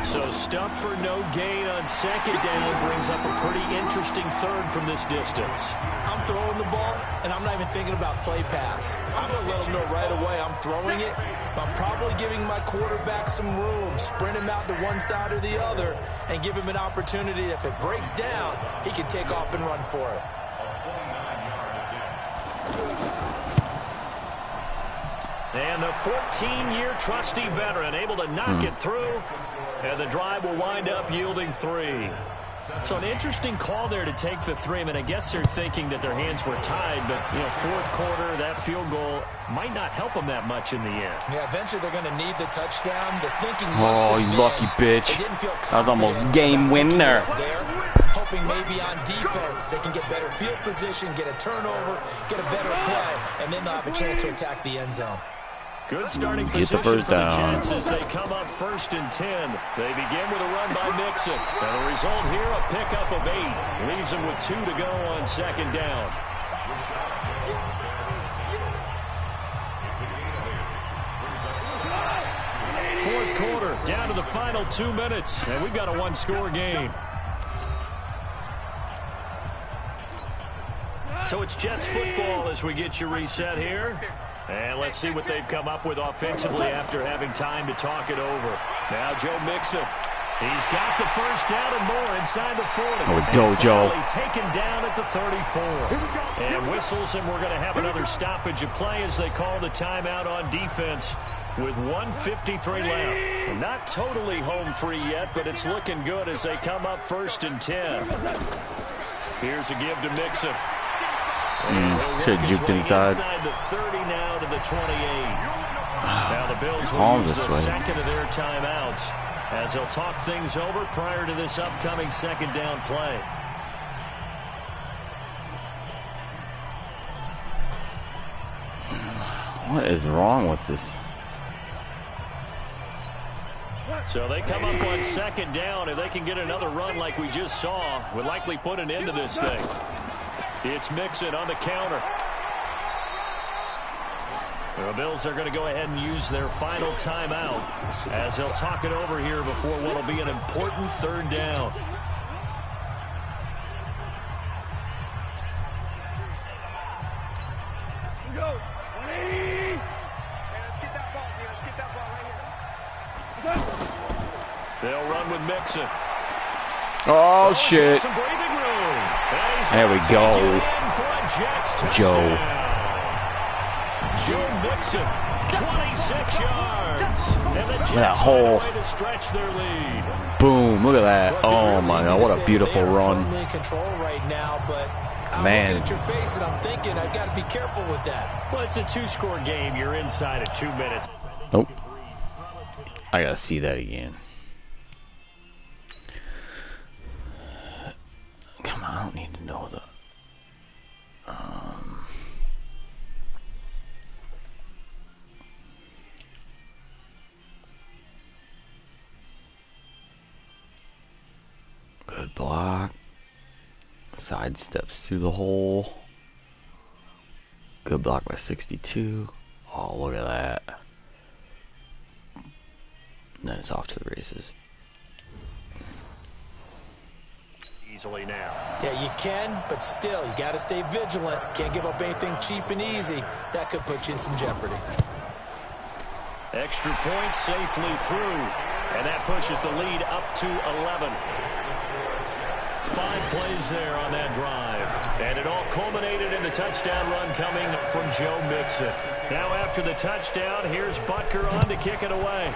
So stuff for no gain on second down brings up a pretty interesting 3rd from this distance. I'm throwing the ball, and I'm not even thinking about play pass. I'm going to let them know right away I'm throwing it, but I'm probably giving my quarterback some room, sprint him out to one side or the other, and give him an opportunity. If it breaks down, he can take off and run for it. And the 14-year trusty veteran able to knock it through, and the drive will wind up yielding 3. So an interesting call there to take the 3. I mean, I guess they're thinking that their hands were tied, but, you know, 4th quarter, that field goal might not help them that much in the end. Yeah, eventually they're going to need the touchdown. The thinking Oh, you lucky bitch. That was almost game winner. Hoping maybe on defense they can get better field position, get a turnover, get a better play, and then they'll have a chance to attack the end zone. Good starting Get the position first for the down. Jets as they come up 1st and 10. They begin with a run by Mixon. And the result here, a pickup of 8. Leaves them with 2 to go on second down. Fourth quarter, down to the final 2 minutes. And we've got a one-score game. So it's Jets football as we get you reset here. And let's see what they've come up with offensively after having time to talk it over. Now Joe Mixon. He's got the first down and more inside the 40. Oh, go, Joe. Taken down at the 34. And whistles, and we're going to have another stoppage of play as they call the timeout on defense with 1:53 left. Not totally home free yet, but it's looking good as they come up 1st and 10. Here's a give to Mixon. Should have juked inside. The 30 now to the 28. Now the Bills All will use this the way. second of their timeouts as they'll talk things over prior to this upcoming second down play. What is wrong with this? So they come up on second down. If they can get another run like we just saw, would likely put an end to this thing. It's Mixon on the counter. The Bills are going to go ahead and use their final timeout as they'll talk it over here before what will be an important 3rd down. Go. Hey, let's get that ball. Let's get that ball right here. They'll run with Mixon. Oh, shit. Some breathing room. There we go. Joe. Joe Mixon, 26 yards. And the Jets That hole. find a way to stretch their lead. Boom. Look at that. Oh, my God. What a beautiful run. In control right now, but I'm Man. looking at your face and I'm thinking I've got to be careful with that. Well, it's a 2-score game. You're inside of 2 minutes. Nope. I got to see that again. Come on. I don't need to know the... Sidesteps through the hole. Good block by 62. Oh, look at that. And then it's off to the races. Easily now. Yeah, you can, but still, you got to stay vigilant. Can't give up anything cheap and easy. That could put you in some jeopardy. Extra point safely through, and that pushes the lead up to 11. 5 plays there on that drive, and it all culminated in the touchdown run coming from Joe Mixon. Now after the touchdown, here's Butker on to kick it away.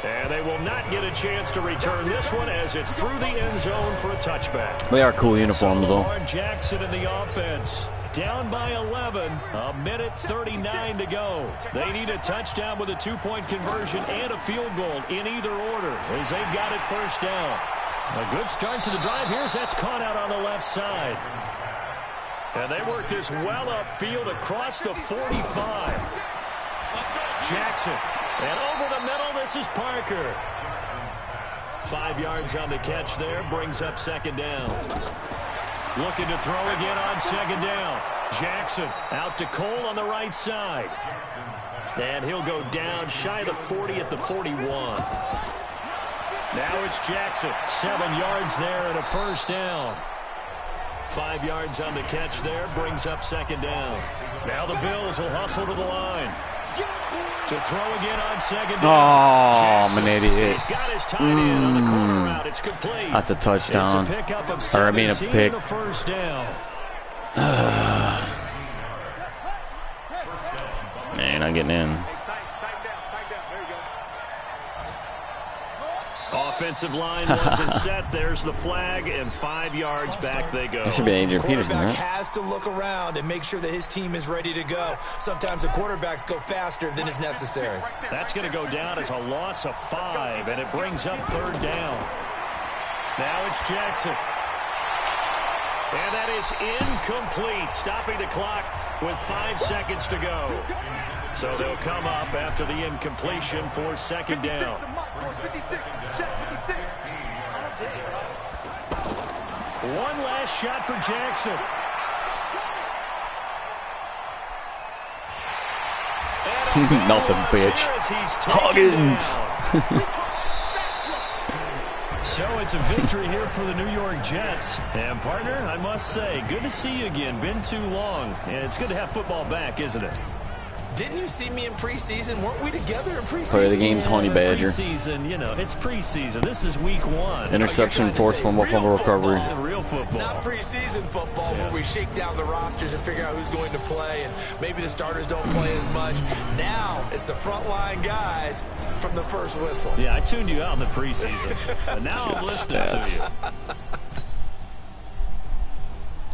And they will not get a chance to return this one as it's through the end zone for a touchback. They are cool uniforms, though. Jackson in the offense. Down by 11, a minute 39 to go. They need a touchdown with a 2-point conversion and a field goal in either order as they've got it first down. A good start to the drive. Here's that's caught out on the left side. And they work this well upfield across the 45. Jackson. And over the middle, this is Parker. 5 yards on the catch there, brings up second down. Looking to throw again on second down. Jackson out to Cole on the right side. And he'll go down shy of the 40 at the 41. Now it's Jackson. 7 yards there and a first down. 5 yards on the catch there, brings up second down. Now the Bills will hustle to the line. To throw again on second down. Oh, I'm an idiot. He's got his tight end on the corner route. It's complete. That's a touchdown. It's a pickup of 17, or I mean a pick. The first down. Man, I'm getting in. Offensive line wasn't set. There's the flag, and 5 yards back they go. This should be Adrian Peterson, Quarterback right? has to look around and make sure that his team is ready to go. Sometimes the quarterbacks go faster than is necessary. That's going to go down as a loss of 5, and it brings up third down. Now it's Jackson. And that is incomplete, stopping the clock with 5 seconds to go. So they'll come up after the incompletion for second down. One last shot for Jackson. Nothing, bitch. Huggins. So it's a victory here for the New York Jets. And, partner, I must say, good to see you again. Been too long. And it's good to have football back, isn't it? Didn't you see me in preseason? Weren't we together in preseason? Play of the game's Honey Badger. Preseason, you know, it's preseason. This is week 1. Interception, forced fumble recovery. Real football. Not preseason football where we shake down the rosters and figure out who's going to play, and maybe the starters don't play as much. Now it's the frontline guys from the first whistle. Yeah, I tuned you out in the preseason, but now I'm listening to you.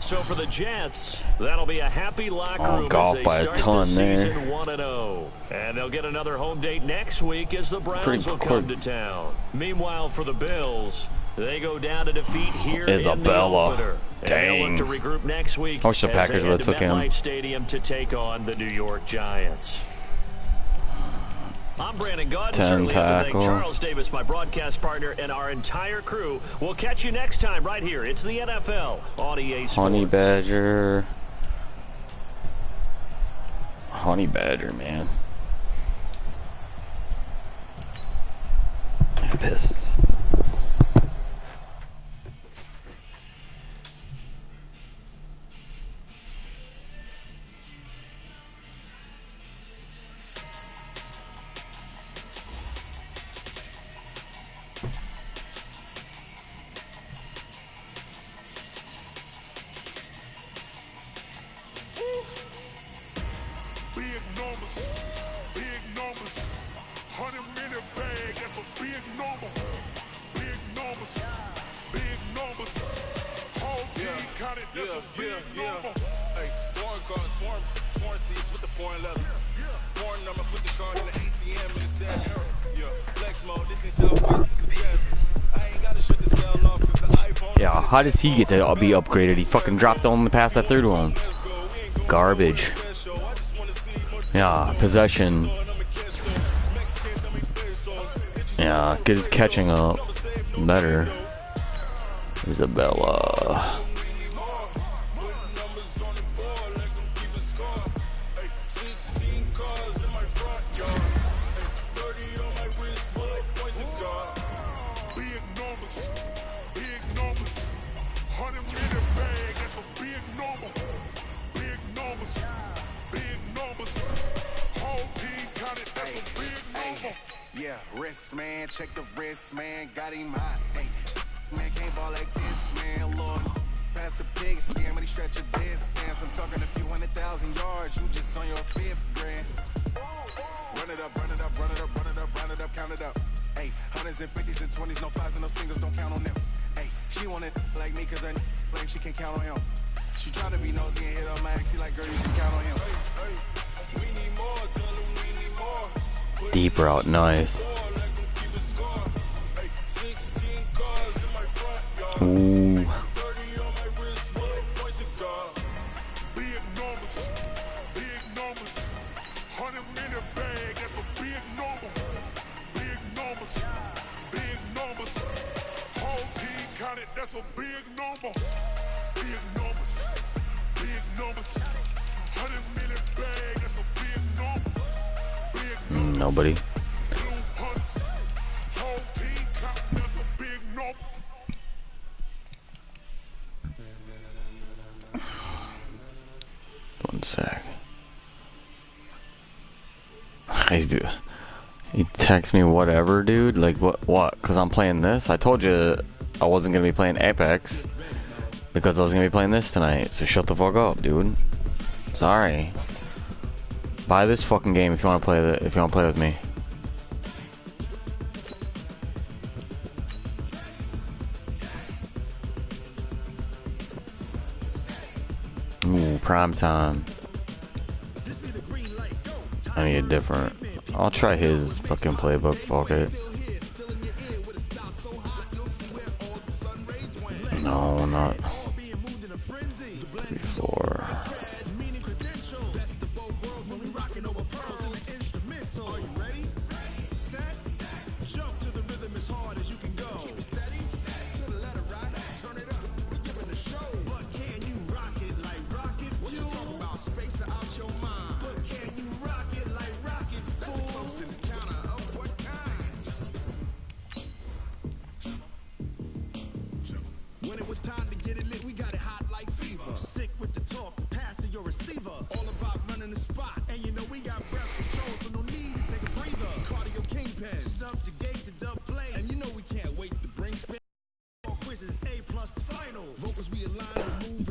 So for the Jets, that'll be a happy locker room golf as they by a start ton the season there. 1-0. And they'll get another home date next week as the Browns will come to town. Meanwhile, for the Bills, they go down to defeat here Isabella. in the opener. Dang. And they'll look to regroup next week I wish the as Packers they would've head to took him. MetLife Stadium to take on the New York Giants. I'm Brandon Gaudin. 10 Certainly have to thank tackles. Charles Davis, my broadcast partner, and our entire crew. We'll catch you next time right here. It's the NFL on EA Sports. Honey Badger. Honey Badger, man. I'm pissed. Big numbers, 100-minute bag, that's a big number. Big numbers, whole team counted, that's a big number. Hey, foreign cars, foreign seats with the foreign leather. Foreign number, put the card in the ATM and it said error. Yeah, flex mode, this ain't Southwest, this is Denver. I ain't gotta shut the cell off cause the iPhone. Yeah, how does he get to be upgraded? He fucking dropped on the pass that third one. Garbage. Yeah, possession. Yeah, get his catching up better. Isabella. Yeah, wrist man, check the wrist man, got him hot. Hey, man can't ball like this, man. Lord, pass the pig scam, but he stretch a distance. I'm talking a few 100,000 yards, you just on your 5th grand. Run it up, run it up, run it up, run it up, run it up, count it up. Hey, hundreds and 50s and 20s, no 5s and no singles, don't count on them. Hey, she want it like me, cause I claim she can't count on him. She tryna be nosy and hit on my ex, she like, girl, you can count on him. Hey, we need more, tell him we need more. Deep route, nice. Ooh. That's a big number. Big numbers. Big numbers. 100 million bag. That's a big number. Big numbers. Nobody. Whole team count. That's a big number. One sec. He texts me whatever, dude. Like what? Cause I'm playing this. I told you I wasn't gonna be playing Apex because I was gonna be playing this tonight. So shut the fuck up, dude. Sorry. Buy this fucking game if you want to play if you want to play with me. Ooh, prime time. I need a different. I'll try his fucking playbook. Fuck it. No, not 3, 4.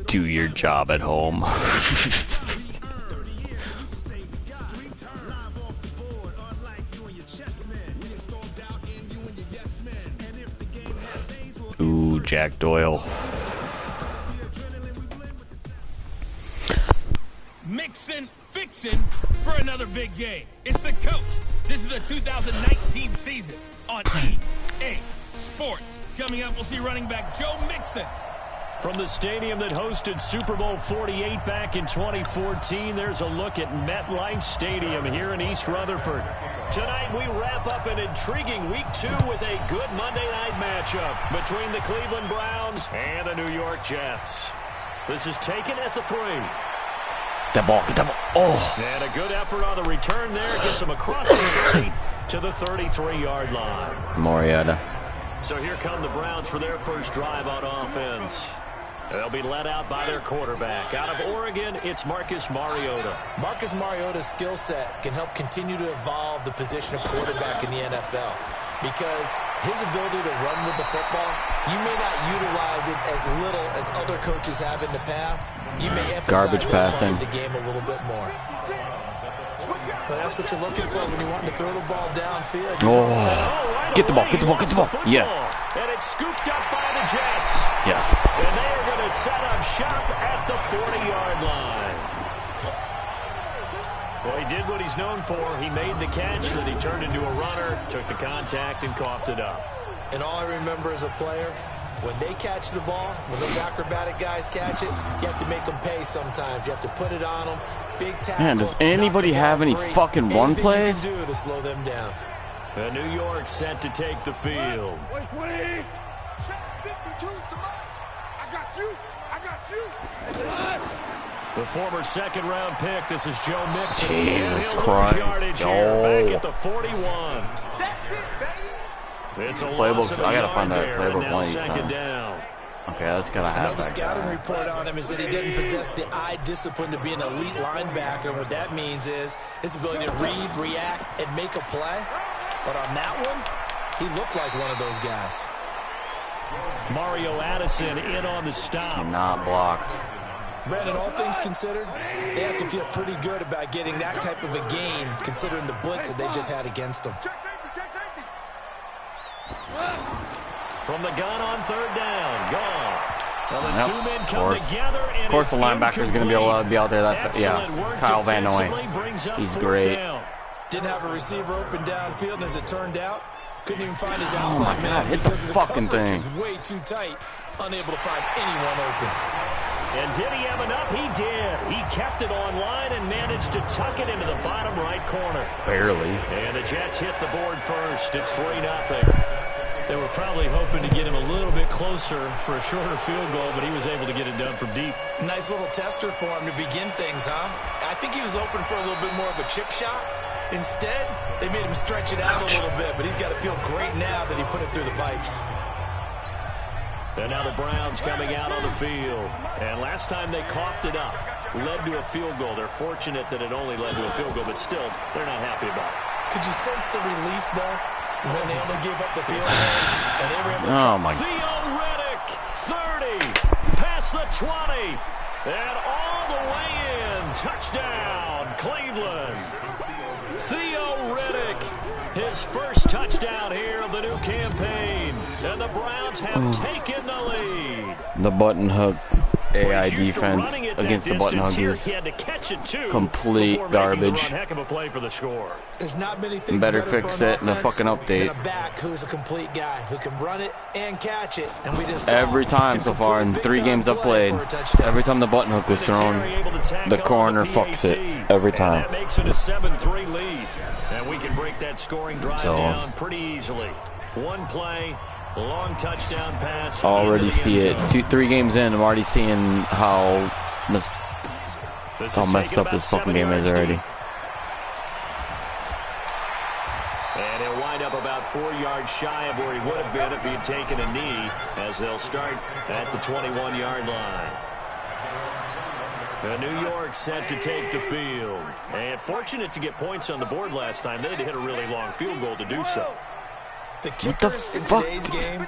Do your job at home. Ooh, Jack Doyle. Mixin', fixin' for another big game. It's the coach. This is the 2019 season on EA Sports. Coming up, we'll see running back Joe Mixon. From the stadium that hosted Super Bowl 48 back in 2014, there's a look at MetLife Stadium here in East Rutherford. Tonight, we wrap up an intriguing Week 2 with a good Monday night matchup between the Cleveland Browns and the New York Jets. This is taken at the 3. That ball, get that ball. Oh. And a good effort on the return there. Gets him across the 30 to the 33-yard line. Marietta. So here come the Browns for their first drive on offense. They'll be led out by their quarterback. Out of Oregon, it's Marcus Mariota. Marcus Mariota's skill set can help continue to evolve the position of quarterback in the NFL because his ability to run with the football, you may not utilize it as little as other coaches have in the past. You may emphasize Garbage passing. the game a little bit more. But that's what you're looking for when you want to throw the ball downfield. Oh, get the ball, get the ball, get the ball. Yeah. And it's scooped up by the Jets. Yes. And they are going to set up shop at the 40-yard line. Well, he did what he's known for. He made the catch, then he turned into a runner, took the contact, and coughed it up. And all I remember as a player, when they catch the ball, when those acrobatic guys catch it, you have to make them pay sometimes. You have to put it on them. Big tackle. Man, does anybody have any fucking run plays? Anything you can do to slow them down. And New York set to take the field. Check 52's the mark. The former second-round pick. This is Joe Mixon. Jesus He'll Christ. lose yardage here, back at the 41. It's a loss of a I gotta yard find that there, and playbook now one of these second times. down. Okay, that's gotta have Another that scouting guy. report on him is that he doesn't possess the eye discipline to be an elite linebacker. What that means is his ability to read, react, and make a play. But on that one, he looked like one of those guys. Mario Addison in on the stop. Cannot block. Brandon, all things considered, they have to feel pretty good about getting that type of a gain, considering the blitz that they just had against them. From the gun on third down, Goff. Well, the Yep, two men of come course. together, and Of course, the it's linebacker's going to be able to be out there. That's Excellent work Kyle Van defensively Noy. brings up He's fourth great. down. Didn't have a receiver open downfield, and as it turned out, couldn't even find his Oh outlet my man God, hit the because of fucking coverage thing. was way too tight, unable to find anyone open. And did he have enough? He did. He kept it online and managed to tuck it into the bottom right corner. Barely. And the Jets hit the board first. It's 3-0. They were probably hoping to get him a little bit closer for a shorter field goal, but he was able to get it done from deep. Nice little tester for him to begin things, huh? I think he was open for a little bit more of a chip shot. Instead, they made him stretch it out a little bit, but he's got to feel great now that he put it through the pipes. And now the Browns coming out on the field. And last time they coughed it up, led to a field goal. They're fortunate that it only led to a field goal, but still, they're not happy about it. Could you sense the relief, though, when they only gave up the field goal? And they were able to Oh my. Theo Riddick, 30, past the 20, and all the way in. Touchdown, Cleveland. Theo Riddick, his first touchdown here of the new campaign. And the Browns have taken the lead. The button hook AI He's used to defense running it that against the button distance hook here. is He had to catch it too complete before making the garbage. run. Heck of a play for the score. There's not many things Better better fix for an it in the offense fucking update. than a back who's a complete guy who can run it and catch it. And we just saw Every time him so far in complete 3 big-time games I've play played, for a touchdown. every time the button hook was thrown, Vinatieri able to tack the on corner the fucks it PAC. every And time. that makes it a 7-3 lead. And we can break that scoring drive So- down pretty easily. One play, long touchdown pass. Already into the see end it. zone. 3 games in, I'm already seeing how This how is messed taken up about this fucking 7 game is yards already. deep. And he'll wind up about 4 yards shy of where he would have been if he had taken a knee, as they'll start at the 21-yard line. New York set to take the field. And fortunate to get points on the board last time. They had to hit a really long field goal to do so. The the kickers in fuck? today's game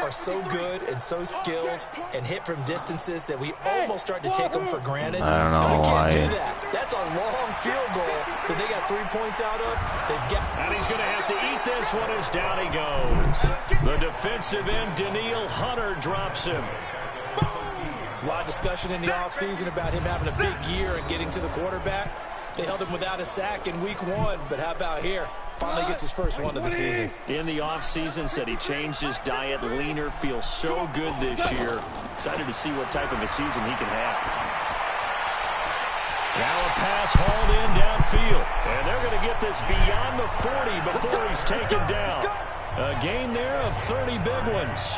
are so good and so skilled and hit from distances that we almost start to take them for granted. I don't know And we can't why. do that. That's a long field goal that they got 3 points out of. They've got. And he's going to have to eat this one as down he goes. The defensive end, Danielle Hunter, drops him. There's a lot of discussion in the offseason about him having a big year and getting to the quarterback. They held him without a sack in week 1, but how about here? Finally gets his first one of the season. In the offseason, said he changed his diet, leaner, feels so good this year. Excited to see what type of a season he can have. Now a pass hauled in downfield. And they're going to get this beyond the 40 before he's taken down. A gain there of 30 big ones.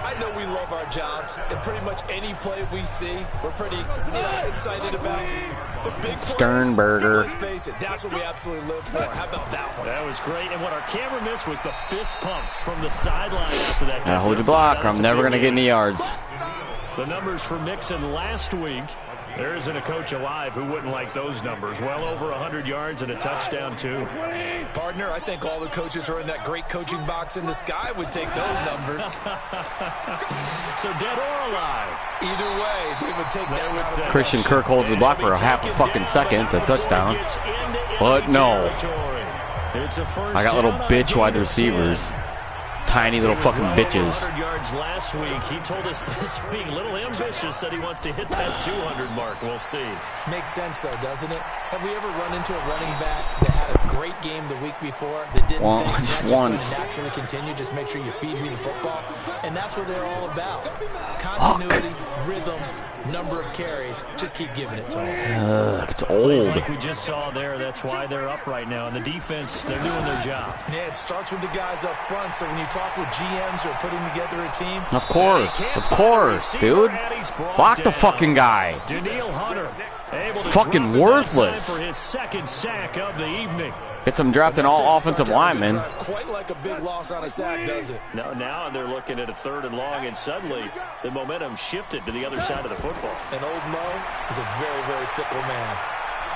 I know we love our jobs, and pretty much any play we see, we're pretty excited about. The big plays, Sternberger. let's face it, that's what we absolutely live for. How about that one? That was great. And what our camera missed was the fist pumps from the sideline after that. Now hold your block or I'm never going to get any yards. The numbers for Mixon last week. There isn't a coach alive who wouldn't like those numbers. Well over 100 yards and a touchdown, too. Partner, I think all the coaches who are in that great coaching box in the sky would take those numbers. So dead or alive. Either way, they would take that kind of Christian Kirk holds the block for a half a fucking second. It's a touchdown. But no. I got little bitch wide receivers. Tiny little fucking bitches. 100 yards last week. He told us this week, a little ambitious, said he wants to hit that 200 mark. We'll see. Makes sense, though, doesn't it? Have we ever run into a running back that had a great game the week before that didn't think that's just going to naturally continue? Just make sure you feed me the football. And that's what they're all about. Continuity, rhythm, number of carries. Just keep giving it to them. It's old. Like we just saw there, that's why they're up right now. And the defense, they're doing their job. Yeah, it starts with the guys up front. So when you talk with GMs who are putting together a team. Of course, dude. Block the fucking guy. Daniil Hunter, able to fucking drop worthless. for his second sack of the evening. Get some drafting all offensive linemen. Quite like a big loss on a sack, does it? No, now they're looking at a 3rd and long, and suddenly the momentum shifted to the other side of the football. And old Mo is a very, very fickle man.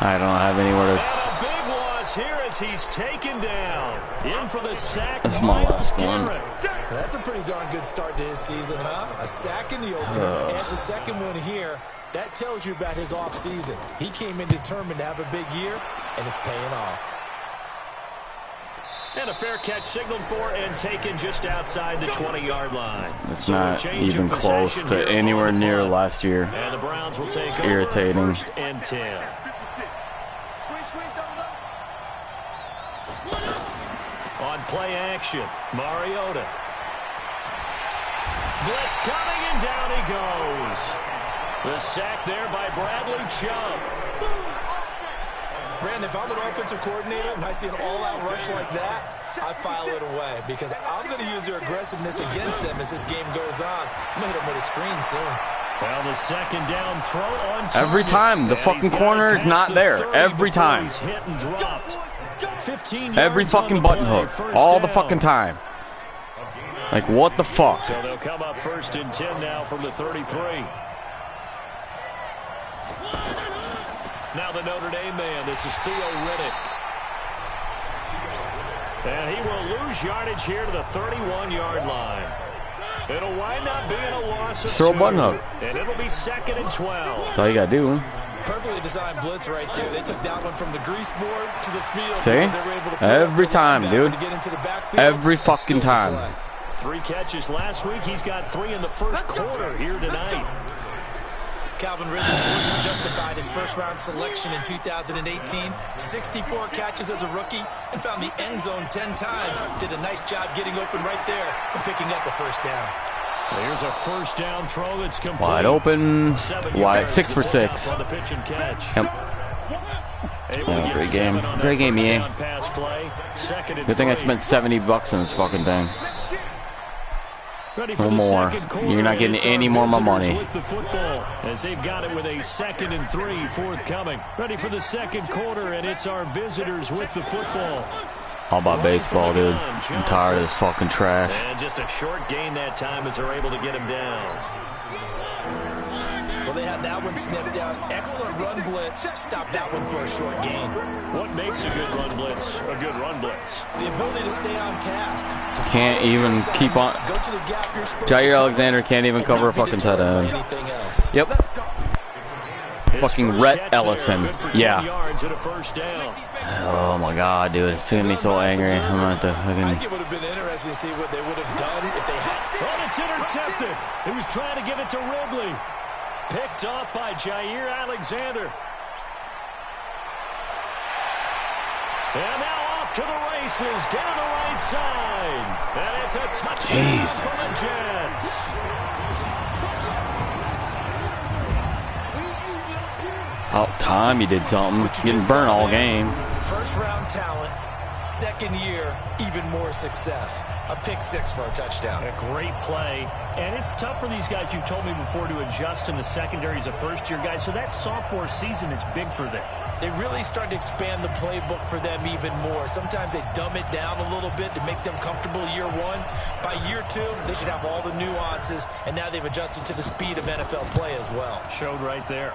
I don't have anywhere to. And a big loss here as he's taken down. In for the sack. That's my last one. That's a pretty darn good start to his season, huh? A sack in the opener, adds a second one here. That tells you about his offseason. He came in determined to have a big year, and it's paying off. And a fair catch signaled for and taken just outside the 20-yard line. It's so not even close to anywhere near last year. And the Browns will take irritating. Over 1st and 10. On play action, Mariota. Blitz coming, and down he goes. The sack there by Bradley Chubb. Brandon, if I'm an offensive coordinator and I see an all-out rush like that, I file it away because I'm going to use their aggressiveness against them as this game goes on. I'm going to hit them with a screen soon. Well, the second down throw on target. Every time the fucking corner is not there. Every time. He's hit and dropped. 15 Every fucking button hook. All the fucking time. Like, what the fuck? So they'll come up 1st and 10 now from the 33. Now the Notre Dame man. This is Theo Riddick. And he will lose yardage here to the 31-yard line. It'll wind up being a loss of 2. Throw a button hook. And it'll be 2nd and 12. That's all you gotta do. Perfectly designed blitz right there. They took that one from the grease board to the field. See? Every time, dude. Every fucking time. 3 catches last week. He's got 3 in the first quarter here tonight. Calvin Ridley more than justified his first-round selection in 2018. 64 catches as a rookie and found the end zone 10 times. Did a nice job getting open right there and picking up a first down. Here's a first down throw that's complete. Wide open. Wide 6 for 6. On the pitch and catch. Yep. Yeah, great game. Great game, EA. Good thing I spent $70 on this fucking thing. No more. You're not getting any more of my money. With the football, as they've got it with a 2nd and 3 forthcoming. Ready for the second quarter, and it's our visitors with the football. All about baseball, dude. I'm tired of this fucking trash. And just a short gain that time as they're able to get him down. Well, they had that one sniffed out. Excellent run blitz. Stop that one for a short gain. What makes a good run blitz a good run blitz? The ability to stay on task. Can't even keep on. Jair Alexander can't even cover a fucking tight end. Yep. Fucking Rhett Ellison. Yeah. Oh my god, dude. It's making me so angry. I'm not the fucking. I think it would have been interesting to see what they would have done if they had. Oh, it's intercepted. He was trying to give it to Ridley. Picked off by Jair Alexander. And now off to the races, down the right side. And it's a touchdown for the Jets. About time he did something. Getting burnt all game. First round talent, second year, even more success. A pick 6 for a touchdown. A great play. And it's tough for these guys, you've told me before, to adjust in the secondary as a first-year guy. So that sophomore season is big for them. They really start to expand the playbook for them even more. Sometimes they dumb it down a little bit to make them comfortable year 1. By year 2, they should have all the nuances, and now they've adjusted to the speed of NFL play as well. Showed right there.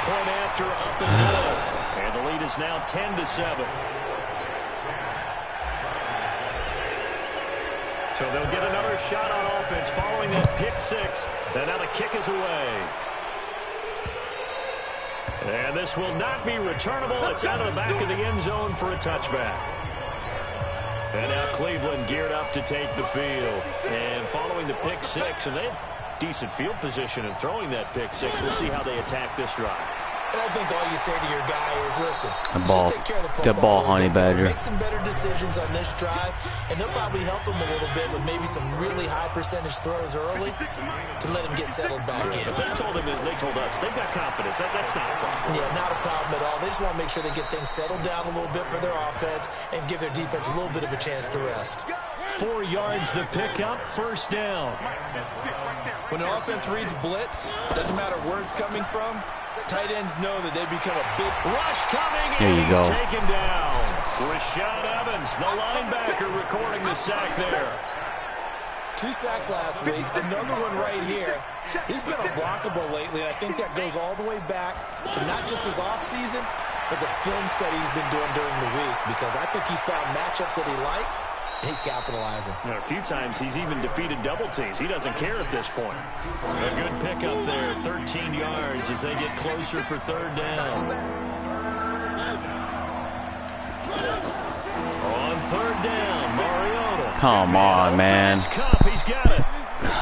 Point after, up and middle. And the lead is now 10-7. So they'll get another shot on offense following that pick 6. And now the kick is away. And this will not be returnable. It's out of the back of the end zone for a touchback. And now Cleveland geared up to take the field. And following the pick 6, and they have decent field position in throwing that pick 6. We'll see how they attack this drive. And I think all you say to your guy is, listen, ball. just take care of the Good football. ball, honey badger. Make some better decisions on this drive, and they'll probably help him a little bit with maybe some really high percentage throws early to let him get settled back in. But they told us they've got confidence. That's not a problem. Yeah, not a problem at all. They just want to make sure they get things settled down a little bit for their offense and give their defense a little bit of a chance to rest. 4 yards the pickup, first down. When an offense reads blitz, doesn't matter where it's coming from, tight ends know that they become a big Rush coming, There and you he's go. taken down. Rashad Evans, the linebacker, recording the sack there. 2 sacks last week, another one right here. He's been unblockable lately, and I think that goes all the way back to not just his offseason, but the film study he's been doing during the week, because I think he's found matchups that he likes, and he's capitalizing. A few times he's even defeated double teams. He doesn't care at this point. A good pickup there, 13 yards as they get closer for third down. On third down, Mariota. Come on, man. Cup, he's got it.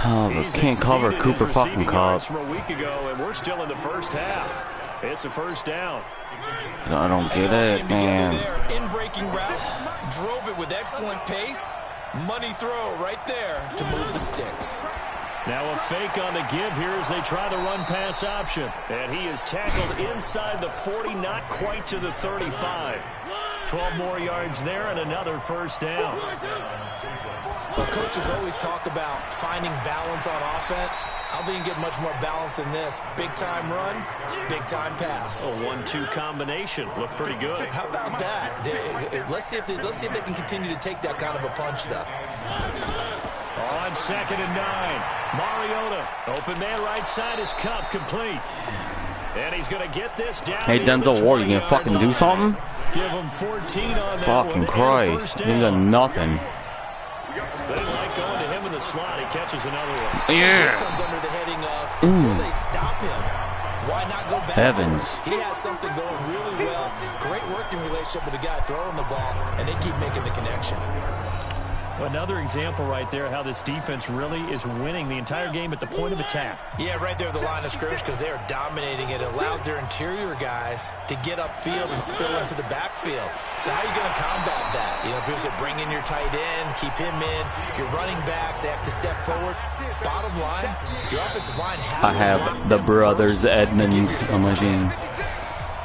Oh, but can't cover exceeded Cooper his fucking receiving Cup. yards from a week ago, and we're still in the first half. It's a first down. I don't get it, man. In breaking route, drove it with excellent pace. Money throw right there to move the sticks. Now a fake on the give here as they try the run-pass option. And he is tackled inside the 40, not quite to the 35. 12 more yards there and another first down. Well, coaches always talk about finding balance on offense. I don't think you can get much more balance than this. Big-time run, big-time pass. A 1-2 combination. Looked pretty good. How about that? Let's see if they can continue to take that kind of a punch, though. On 2nd and 9, Mariota. Open man right side is Cup, complete. And he's going to get this down. Hey, Denzel Ward, you gonna fucking do something? Give him 14 on that Fucking one. Christ. You done nothing. They didn't like going to him in the slot. He catches another one. Yeah. This comes under the heading of until they stop him. Why not go back Evans. to him? He has something going really well. Great working relationship with the guy throwing the ball, and they keep making the connection. Another example right there how this defense really is winning the entire game at the point of attack. Yeah, right there at the line of scrimmage because they are dominating it. It allows their interior guys to get upfield and spill into the backfield. So how are you going to combat that? You know, people say bring in your tight end, keep him in. Your running backs, they have to step forward. Bottom line, your offensive line has I to block have the them brothers first to give Edmonds yourself on my a team. chance.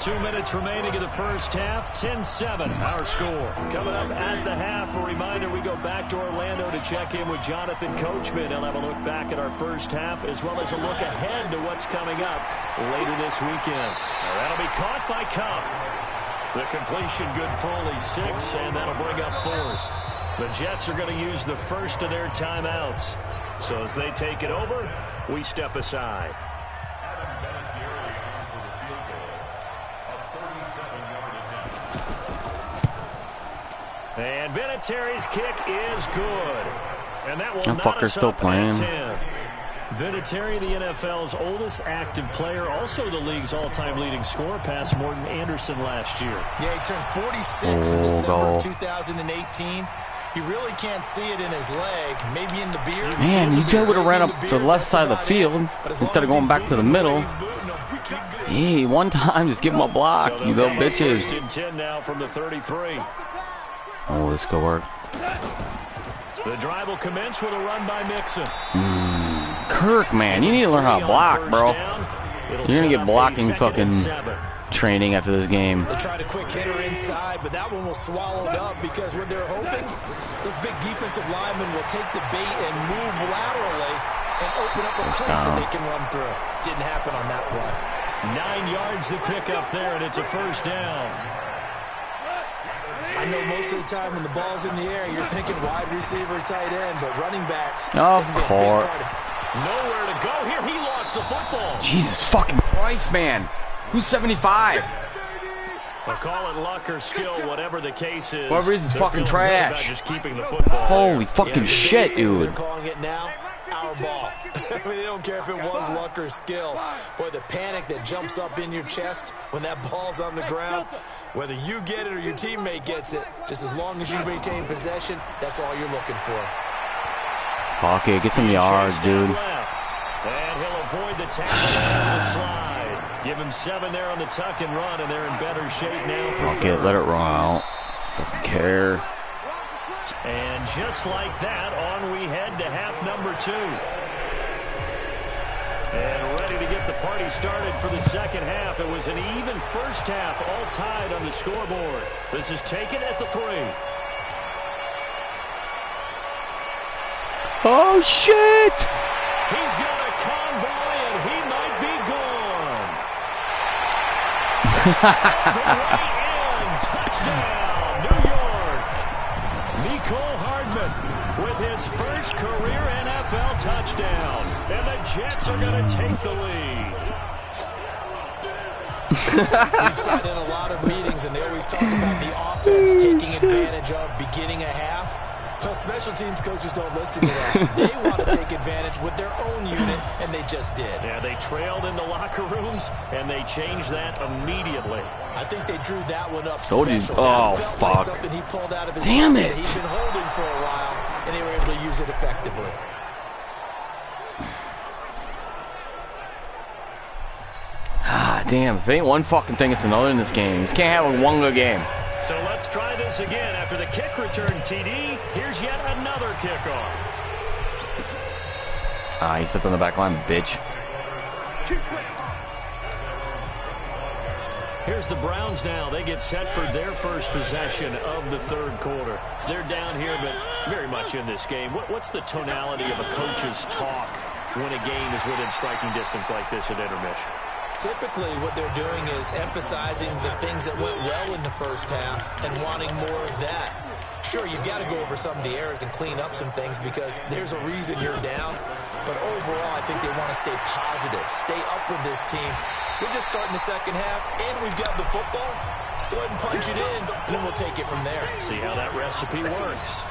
2 minutes remaining in the first half, 10-7, our score. Coming up at the half, a reminder, we go back to Orlando to check in with Jonathan Coachman. He'll have a look back at our first half, as well as a look ahead to what's coming up later this weekend. Now, that'll be caught by Cup. The completion good for only 6, and that'll bring up 4th. The Jets are going to use the first of their timeouts. So as they take it over, we step aside. And Vinatieri's kick is good. And that will That not fucker's still playing. Vinatieri, the NFL's oldest active player, also the league's all-time leading scorer, past Morton Anderson last year. Yeah, he turned 46 in December of 2018. You really can't see it in his leg, maybe in the beard. Man, you would have ran up the left side of the field instead of going back to the middle. Hey, one time, just give him a block, you little bitches. 1st and 10 now from the 33. Oh, this could work. The drive will commence with a run by Mixon. Kirk, man, you need to learn how to block, bro. You're gonna get blocking fucking training after this game. They tried a quick hitter inside, but that one was swallowed up because what they're hoping, this big defensive lineman will take the bait and move laterally and open up a crease that they can run through. Didn't happen on that play. 9 yards to pick up there, and it's a first down. I know most of the time when the ball's in the air, you're thinking wide receiver, tight end, but running backs. Of course. Nowhere to go here. He lost the football. Jesus fucking Christ, man. Who's 75? They'll call it luck or skill, whatever the case is. Whoever is They're fucking feeling good trash. about just keeping the football Holy there. fucking shit, dude. They're calling it now our ball. I mean, they don't care if it was luck or skill. Boy, the panic that jumps up in your chest when that ball's on the ground, whether you get it or your teammate gets it, just as long as you maintain possession, that's all you're looking for. Fuck it, get some yards, dude. And he'll avoid the tackle on the slide. Give him 7 there on the tuck and run, and they're in better shape now for Fuck it, let it run out. Fucking care. And just like that, on we head to half number 2. And ready to get the party started for the second half. It was an even first half, all tied on the scoreboard. This is taken at the 3. Oh, shit! He's got a convoy, and he might be gone. The way in, touchdown, New York. Mecole Hardman with his first career NFL touchdown. And the Jets are going to take the lead. We've sat in a lot of meetings, and they always talk about the offense taking advantage of beginning a half. Well, special teams coaches don't listen to that. They want to take advantage with their own unit, and they just did. Yeah, they trailed in the locker rooms, and they changed that immediately. I think they drew that one up Told you. special. Oh, That felt fuck. like something he pulled out of his Damn pocket it. that he's been holding for a while, and they were able to use it effectively. Ah, damn. If it ain't one fucking thing, it's another in this game. You just can't have a one good game. So let's try this again. After the kick return TD, here's yet another kickoff. Ah, he stepped on the back line, bitch. Here's the Browns now. They get set for their first possession of the third quarter. They're down here, but very much in this game. What's the tonality of a coach's talk when a game is within striking distance like this at intermission? Typically, what they're doing is emphasizing the things that went well in the first half and wanting more of that. Sure, you've got to go over some of the errors and clean up some things because there's a reason you're down. But overall, I think they want to stay positive, stay up with this team. We're just starting the second half, and we've got the football. Let's go ahead and punch it in, and then we'll take it from there. See how that recipe works.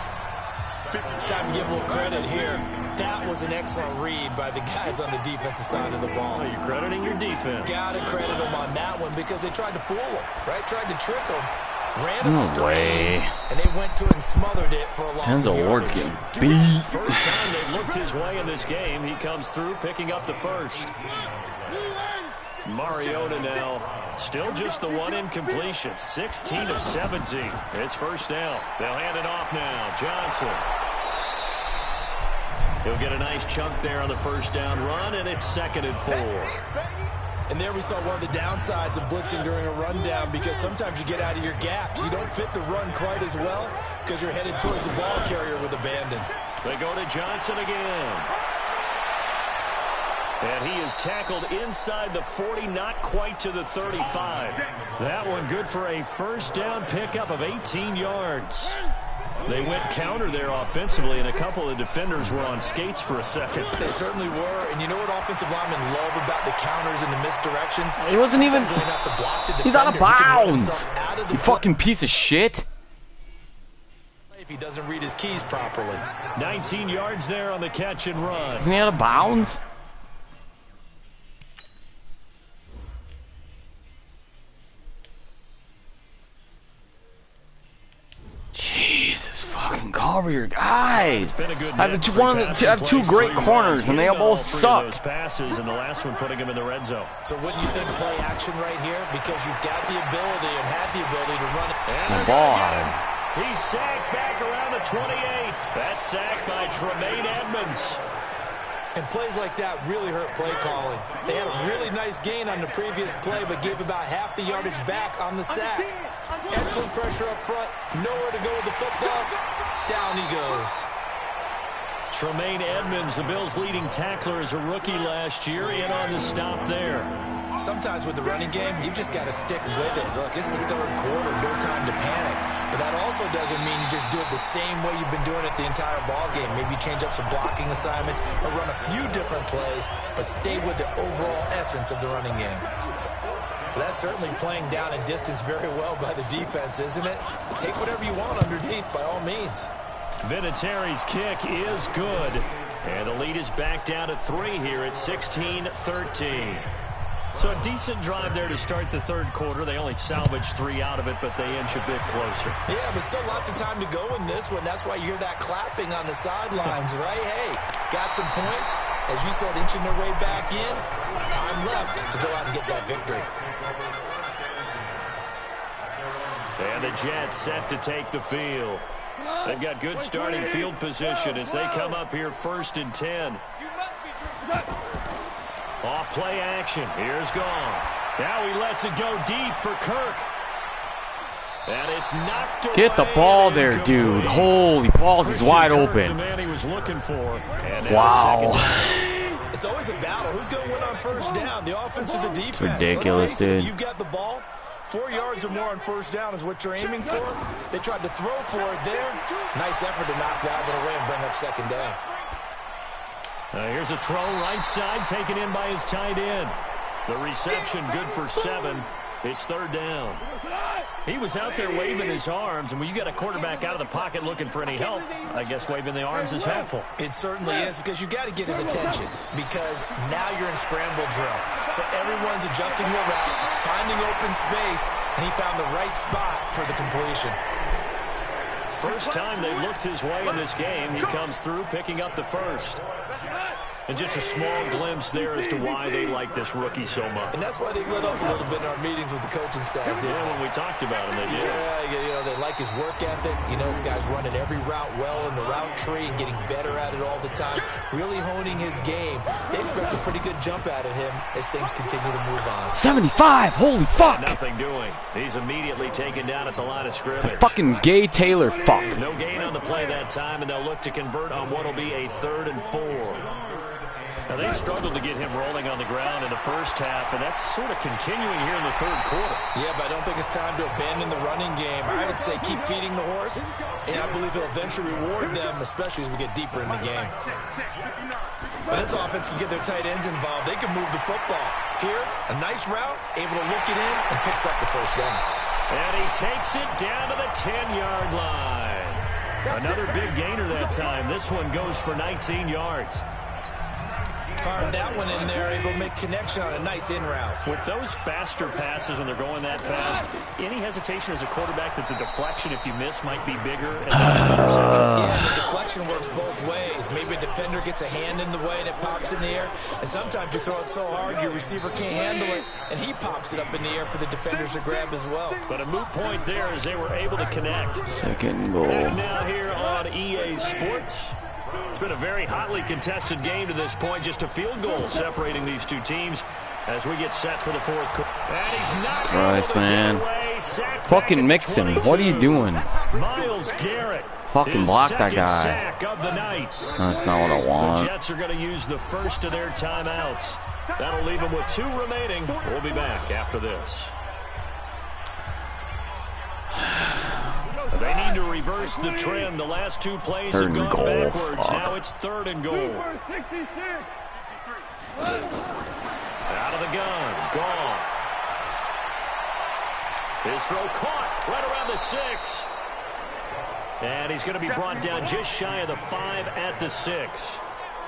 Time to give a little credit here. That was an excellent read by the guys on the defensive side of the ball. Well, you're crediting your defense. Got to credit them on that one because they tried to fool them, right? Tried to trick them. Ran a No screen, way. and they went to it and smothered it for a loss of Denzel Ward's yardage. getting beat. First time they've looked his way in this game. He comes through picking up the first. Mariota now still just the one incompletion. 16 of 17. It's first down. They'll hand it off now. Johnson. He'll get a nice chunk there on the first down run, and it's 2nd and 4. And there we saw one of the downsides of blitzing during a rundown because sometimes you get out of your gaps. You don't fit the run quite as well because you're headed towards the ball carrier with abandon. They go to Johnson again. And he is tackled inside the 40, not quite to the 35. That one good for a first down pickup of 18 yards. They went counter there offensively, and a couple of defenders were on skates for a second. They certainly were, and you know what offensive linemen love about the counters and the misdirections? He wasn't even... Sometimes you don't have to block the He's out of defender. He can run bounds. himself out of the You fucking piece of shit. if he doesn't read his keys properly. 19 yards there on the catch and run. Isn't he out of bounds? Jesus fucking cover your guys. Been a good I have two great corners, and they both suck. Those passes, and the last one putting him in the red zone. So wouldn't you think play action right here? Because you've got the ability and have the ability to run it. The ball on him. He's sacked back around the 28. That's sacked by Tremaine Edmonds. And plays like that really hurt play calling. They had a really nice gain on the previous play, but gave about half the yardage back on the sack. Excellent pressure up front. Nowhere to go with the football. Down he goes. Tremaine Edmonds, the Bills' leading tackler as a rookie last year, in on the stop there. Sometimes with the running game, you've just got to stick with it. Look, it's the third quarter, no time to panic. But that also doesn't mean you just do it the same way you've been doing it the entire ball game. Maybe change up some blocking assignments or run a few different plays, but stay with the overall essence of the running game. But that's certainly playing down and distance very well by the defense, isn't it? Take whatever you want underneath, by all means. Vinatieri's kick is good. And the lead is back down to 3 here at 16-13. So a decent drive there to start the third quarter. They only salvaged 3 out of it, but they inch a bit closer. Yeah, but still lots of time to go in this one. That's why you hear that clapping on the sidelines, right? Hey, got some points. As you said, inching their way back in. Time time left to go out and get that victory. And the Jets set to take the field. They've got good starting field position as they come up here 1st and 10. Off play action. Here's Goff. Now he lets it go deep for Kirk. And it's knocked away. Get the ball there, dude. Holy balls is wide open. The man he was looking for. Wow. It's always a battle. Who's going to win on 1st down? The offense or the defense? Ridiculous, Let's face it, dude. if you've got the ball, 4 yards or more on 1st down is what you're aiming for. They tried to throw for it there. Nice effort to knock that one away and bring up 2nd down. Here's a throw right side taken in by his tight end. The reception good for 7. It's 3rd down. He was out there waving his arms, and when you got a quarterback out of the pocket looking for any help, I guess waving the arms is helpful. It certainly is, because you got to get his attention, because now you're in scramble drill. So everyone's adjusting their routes, finding open space, and he found the right spot for the completion. First time they looked his way in this game, he comes through picking up the 1st. And just a small glimpse there as to why they like this rookie so much. And that's why they lit up a little bit in our meetings with the coaching staff. Yeah, when we talked about him, they did. Yeah, you know, they like his work ethic. You know, this guy's running every route well in the route tree and getting better at it all the time, really honing his game. They expect a pretty good jump out of him as things continue to move on. 75, holy fuck. Nothing doing. He's immediately taken down at the line of scrimmage. Fucking Gay Taylor, fuck. No gain on the play that time, and they'll look to convert on what will be a 3rd and 4. Now, they struggled to get him rolling on the ground in the 1st half, and that's sort of continuing here in the 3rd quarter. Yeah, but I don't think it's time to abandon the running game. I would say keep feeding the horse, and I believe he'll eventually reward them, especially as we get deeper in the game. When this offense can get their tight ends involved, they can move the football. Here, a nice route, able to look it in, and picks up the 1st down. And he takes it down to the 10-yard line. Another big gainer that time. This one goes for 19 yards. Fired that one in there, able to make connection on a nice in route. With those faster passes when they're going that fast, any hesitation as a quarterback that the deflection, if you miss, might be bigger and not an interception? Yeah, the deflection works both ways. Maybe a defender gets a hand in the way and it pops in the air, and sometimes you throw it so hard your receiver can't handle it, and he pops it up in the air for the defenders to grab as well. But a moot point there as they were able to connect. 2nd goal. Back now here on EA Sports. It's been a very hotly contested game to this point. Just a field goal separating these two teams as we get set for the 4th quarter. And he's not Christ, man. Fucking mix him. What are you doing? Miles Garrett. Fucking block that guy. Sack of the night. That's not what I want. The Jets are going to use the 1st of their timeouts. That'll leave them with 2 remaining. We'll be back after this. They need to reverse the trend. The last 2 plays have gone backwards. Now it's 3rd and goal. Out of the gun. Goff. His throw caught right around the 6. And he's going to be brought down just shy of the 5 at the 6.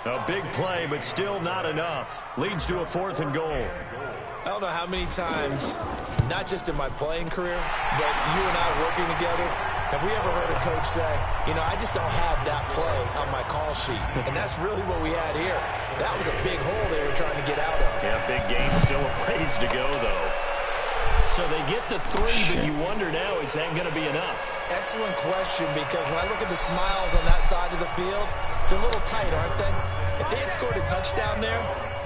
A big play, but still not enough. Leads to a 4th and goal. I don't know how many times, not just in my playing career, but you and I working together, have we ever heard a coach say, you know, I just don't have that play on my call sheet. And that's really what we had here. That was a big hole they were trying to get out of. Yeah, big gain, still a ways to go, though. So they get the 3, but you wonder now, is that going to be enough? Excellent question, because when I look at the smiles on that side of the field, they're a little tight, aren't they? If they had scored a touchdown there,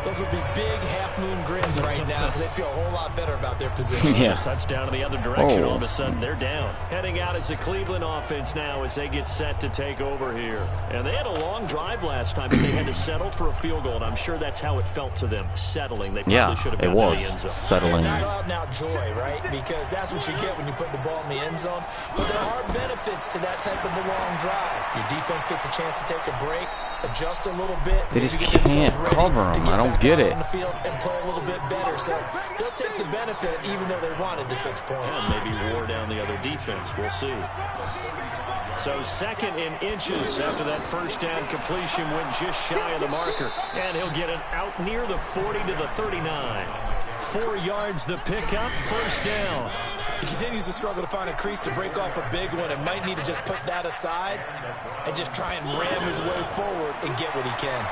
those would be big half-moon grins right now because they feel a whole lot better about their position. Yeah. A touchdown in the other direction, all of a sudden they're down. Heading out is the Cleveland offense now as they get set to take over here. And they had a long drive last time, but they had to settle for a field goal, and I'm sure that's how it felt to them, settling. They probably should have gotten in the end zone. Settling. Not out now joy, right? Because that's what you get when you put the ball in the end zone. But there are benefits to that type of a long drive. Your defense gets a chance to take a break, adjust a little bit. They just can't cover him. I don't get it. On the field and play a little bit better. So they'll take the benefit even though they wanted the 6 points. And maybe wore down the other defense. We'll see. So 2nd in inches after that 1st down completion went just shy of the marker. And he'll get it out near the 40 to the 39. 4 yards the pickup, 1st down. He continues to struggle to find a crease to break off a big one and might need to just put that aside and just try and ram his way forward and get what he can.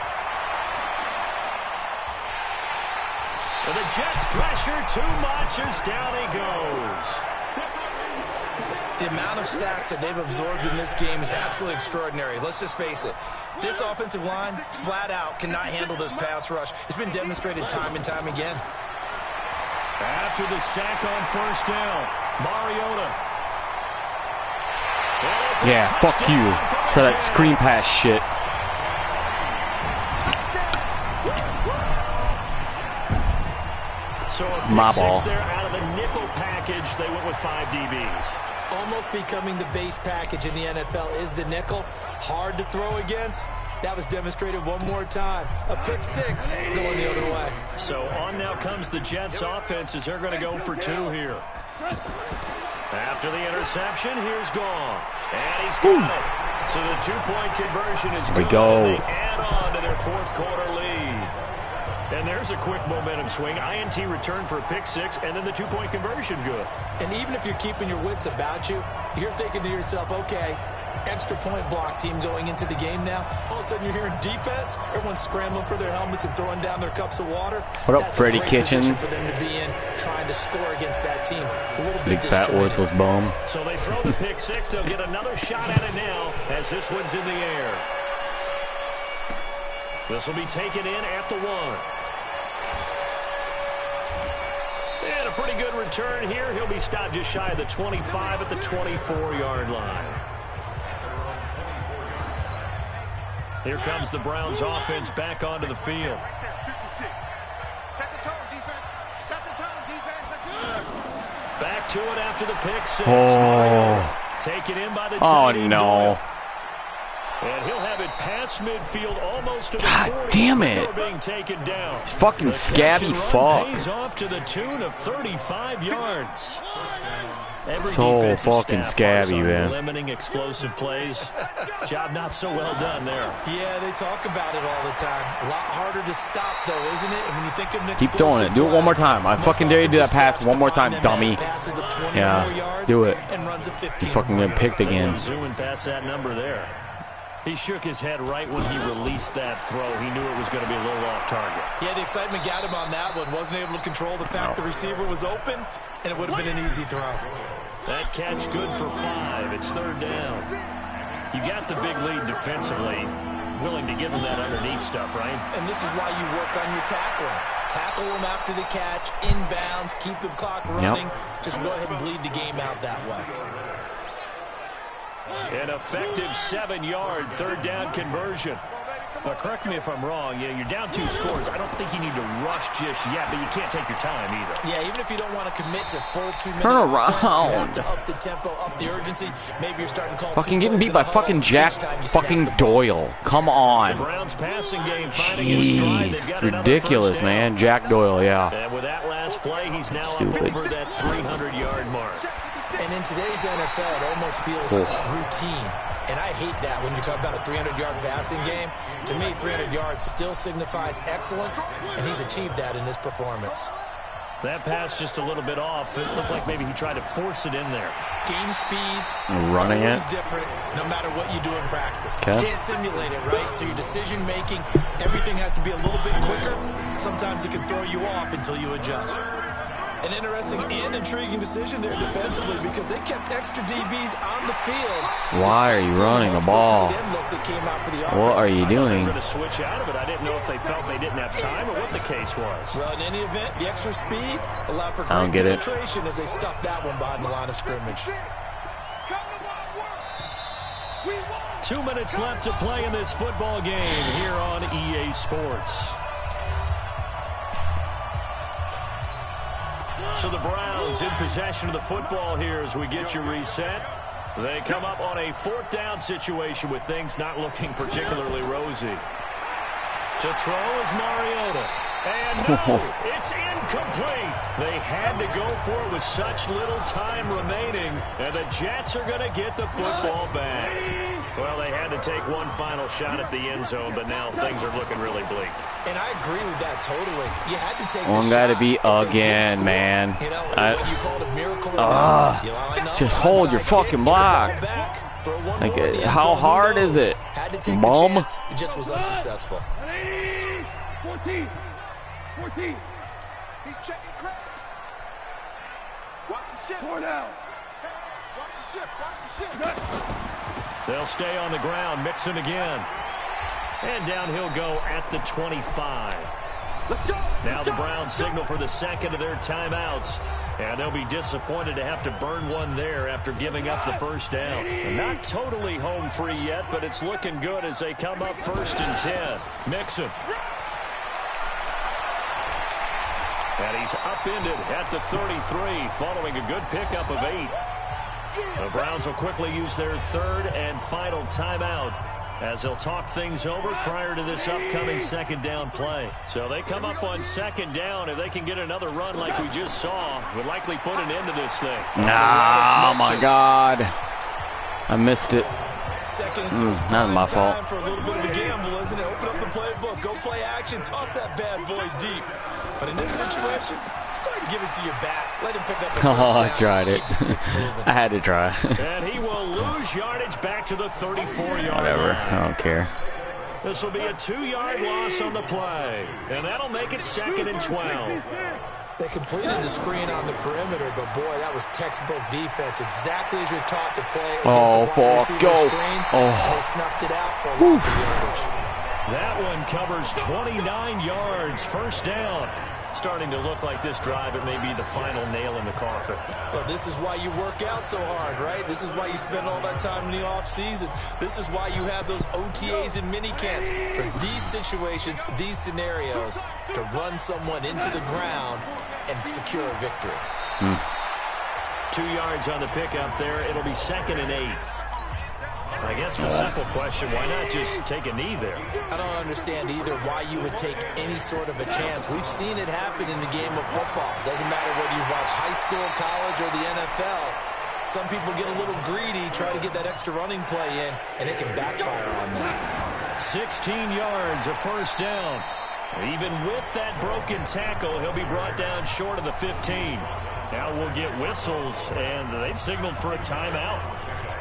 And the Jets pressure too much as down he goes. The amount of sacks that they've absorbed in this game is absolutely extraordinary. Let's just face it. This offensive line, flat out, cannot handle this pass rush. It's been demonstrated time and time again. After the sack on first down, Mariota. Yeah, fuck you for that screen pass shit. So my ball. There out of the nickel package, they went with 5 DBs. Almost becoming the base package in the NFL is the nickel. Hard to throw against. That was demonstrated one more time. A pick 6 going the other way. So on now comes the Jets offense as they're going to go for 2 here. After the interception, here's Goff. And he's got it. So the 2-point conversion is good. We go. They add on to their fourth quarter lead. And there's a quick momentum swing. INT return for a pick 6, and then the 2-point conversion good. And even if you're keeping your wits about you, you're thinking to yourself, okay, extra point block team going into the game now. All of a sudden you're hearing defense. Everyone's scrambling for their helmets and throwing down their cups of water. What up, That's Freddie a great Kitchens? position for them to be in, trying to score against that team. A little bit Big fat disjointed. worthless bum. So they throw the pick 6. They'll get another shot at it now as this one's in the air. This will be taken in at the 1. And a pretty good return here. He'll be stopped just shy of the 25 at the 24-yard line. Here comes the Browns offense back onto the field. Set the tone, defense. Set the tone, defense. Back to it after the pick 6. Oh. Taken in by the Oh, tight end no. Doyle. And he'll have it past midfield almost to the 40. God damn it. Before being taken down. Fucking The scabby catch and run fuck. pays off to the tune of 35 yards. Every So defensive fucking staff scabby, on man. limiting explosive plays. Job not so well done there. Yeah, they talk about it all the time. A lot harder to stop, though, isn't it? And when you think of an Keep throwing it. Do it one more time. I fucking dare you to do that pass one more time, dummy. Yeah, do it. You fucking get picked again. Zooming past that number there. He shook his head right when he released that throw. He knew it was going to be a little off target. Yeah, the excitement got him on that one. Wasn't able to control the fact the receiver was open, and it would have been an easy throw. That catch good for 5. It's 3rd down. You got the big lead defensively. Willing to give him that underneath stuff, right? And this is why you work on your tackling. Tackle him after the catch, inbounds, keep the clock running. Just go ahead and bleed the game out that way. An effective 7-yard 3rd down conversion. But correct me if I'm wrong. Yeah, you're down 2 scores. I don't think you need to rush just yet, but you can't take your time either. Yeah, even if you don't want to commit to full 2-minute Turn around. offense, you have to up the tempo, up the urgency. Maybe you're starting to call Fucking 2 getting plays beat by in a huddle fucking Jack each time you snap fucking the ball. Doyle. Come The on. Browns passing game finding its stride. They've Jeez. got another Ridiculous, first down. man. Jack Doyle, yeah. And with that last play, he's now Stupid. up over that 300-yard mark. And in today's NFL, it almost feels routine. And I hate that when you talk about a 300-yard passing game. To me, 300 yards still signifies excellence, and he's achieved that in this performance. That pass just a little bit off. It looked like maybe he tried to force it in there. Game speed, Running always it. different, no matter what you do in practice. Okay. You can't simulate it, right? So your decision-making, everything has to be a little bit quicker. Sometimes it can throw you off until you adjust. An interesting and intriguing decision there defensively because they kept extra DBs on the field. Why are you running the ball? What are you doing? Going to switch out of it. I didn't know if they felt they didn't have time or what the case was. Well, in any event, the extra speed allowed for I don't great get it. penetration as they stuffed that one behind the line of scrimmage. 2 minutes left to play in this football game here on EA Sports. So the Browns in possession of the football here as we get you reset. They come up on a 4th down situation with things not looking particularly rosy. To throw is Mariota. And no, it's incomplete. They had to go for it with such little time remaining. And the Jets are going to get the football back. Well, they had to take one final shot at the end zone, but now things are looking really bleak. And I agree with that totally. You had to take One the got to shot, be but they did again, score. man. You know, whether you call it a miracle or not, you line up, just hold your onside fucking kick, block. get the ball back, throw one Like, more in the end how zone, who hard is knows? it? Had to take Bum? the chance. It just was unsuccessful. 14. He's checking Craig. Watch the ship. Four down. Watch the ship. Watch the ship. They'll stay on the ground. Mixon again. And down he'll go at the 25. Let's go. Now the Browns signal for the second of their timeouts. And they'll be disappointed to have to burn one there after giving up the first down. Not totally home free yet, but it's looking good as they come up 1st and 10. Mixon. And he's upended at the 33 following a good pickup of 8. The Browns will quickly use their 3rd and final timeout as they'll talk things over prior to this upcoming 2nd down play. So they come up on 2nd down. If they can get another run like we just saw, would likely put an end to this thing. Oh my God. I missed it. 2nd and 2 is not my fault. time for a little bit of a gamble, isn't it? Open up the playbook, go play action, toss that bad boy deep. But in this situation, go ahead and give it to your back. Let him pick up the first Oh, I down. tried it. Keep the sticks moving. I had to try. And he will lose yardage back to the 34-yard Whatever. line. I don't care. This will be a 2-yard loss on the play. And that'll make it 2nd and 12. They completed the screen on the perimeter, but boy, that was textbook defense. Exactly as you're taught to play against Oh, a wide fuck, receiver go. screen. Oh. They snuffed it out for a loss of yardage. That one covers 29 yards. 1st down. Starting to look like this drive, it may be the final nail in the coffin. Well, this is why you work out so hard, right? This is why you spend all that time in the offseason. This is why you have those OTAs and mini camps. For these situations, these scenarios, to run someone into the ground and secure a victory. 2 yards on the pickup there. It'll be 2nd and 8. I guess the simple question, why not just take a knee there? I don't understand either why you would take any sort of a chance. We've seen it happen in the game of football. Doesn't matter whether you watch high school, college, or the NFL. Some people get a little greedy, try to get that extra running play in, and it can backfire on them. 16 yards, a 1st down. Even with that broken tackle, he'll be brought down short of the 15. Now we'll get whistles, and they've signaled for a timeout.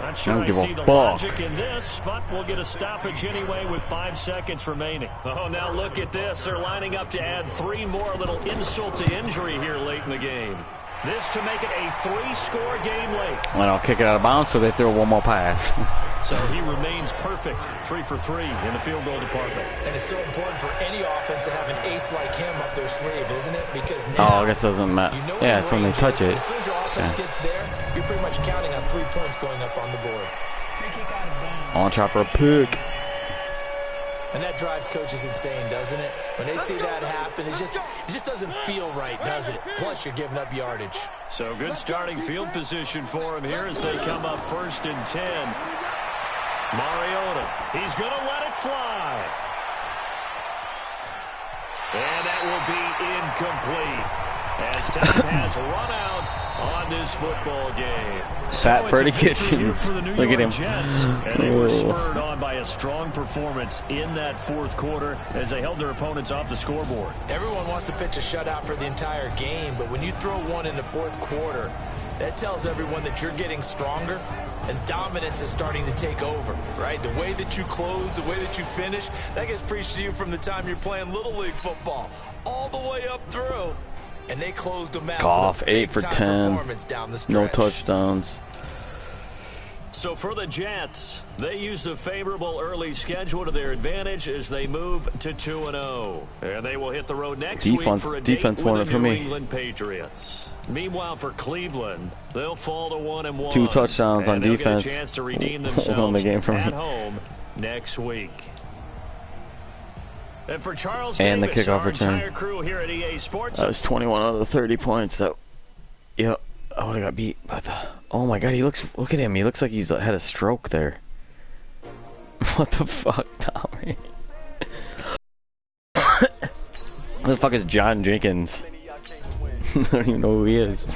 Not sure I see the logic in this, but we'll get a stoppage anyway with 5 seconds remaining. Oh, now look at this. They're lining up to add 3 more, little insult to injury here late in the game. This to make it a 3-score game late. And I'll kick it out of bounds so they throw one more pass. So he remains perfect, 3 for 3 in the field goal department. And it's so important for any offense to have an ace like him up their sleeve, isn't it? Because Oh, now I guess it doesn't matter. you know Yeah, his it's when they range touch is. it. As soon as your offense gets there, you're pretty much counting on 3 points going up on the board. Free kick out of bounds. I want to try for a pick. And that drives coaches insane, doesn't it? When they see that happen, it just doesn't feel right, does it? Plus, you're giving up yardage. So good starting field position for him here as they come up 1st and 10. Mariota, he's going to let it fly. And that will be incomplete as time has run out on this football game. Fat Freddy Kitchens. Kitchens. Look at him. Jets, and they were spurred on by a strong performance in that 4th quarter as they held their opponents off the scoreboard. Everyone wants to pitch a shutout for the entire game, but when you throw one in the 4th quarter, that tells everyone that you're getting stronger and dominance is starting to take over, right? The way that you close, the way that you finish, that gets preached to you from the time you're playing Little League football all the way up through. And they closed them out. Goff, 8 for 10. Down the No stretch. touchdowns. So for the Jets, they used a favorable early schedule to their advantage as they move to 2-0. And they will hit the road next week for a date with won the it for New me. England Patriots. Meanwhile, for Cleveland, they'll fall to 1-1. 2 touchdowns on and they'll defense. Get a chance to redeem Won themselves the game for me. at home next week. And for Charles And the Davis, kickoff our return. entire crew here at EA Sports. That was 21 out of the 30 points. That, yep, I would have got beat. But oh my God, look at him. He looks like he's had a stroke there. What the fuck, Tommy? Who the fuck is John Jenkins? I don't even know who he is.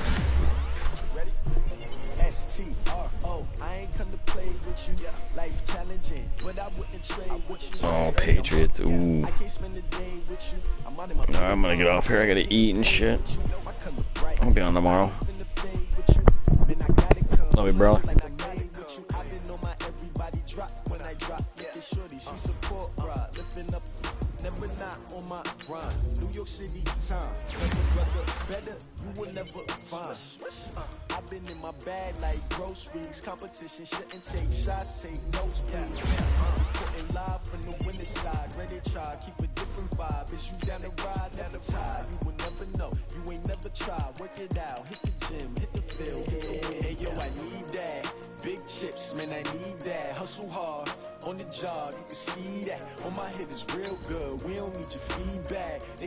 Oh, Patriots. Ooh. Alright, I'm gonna get off here. I gotta eat and shit. I'll be on tomorrow. Love you, bro. never not on my grind. New York City time. Never brother better, you will never find. I've been in my bag like groceries. Competition shouldn't take shots, take notes, please. Putting live from the winning side. Ready to try, keep a different vibe. Is you down the ride, never tired. You will never know, you ain't never tried. Work it out, hit the gym, hit the field. Hey yo, I need that. Big chips, man, I need that. Hustle hard, on the job, you can see that. On my hit is real good, we don't need your feedback. They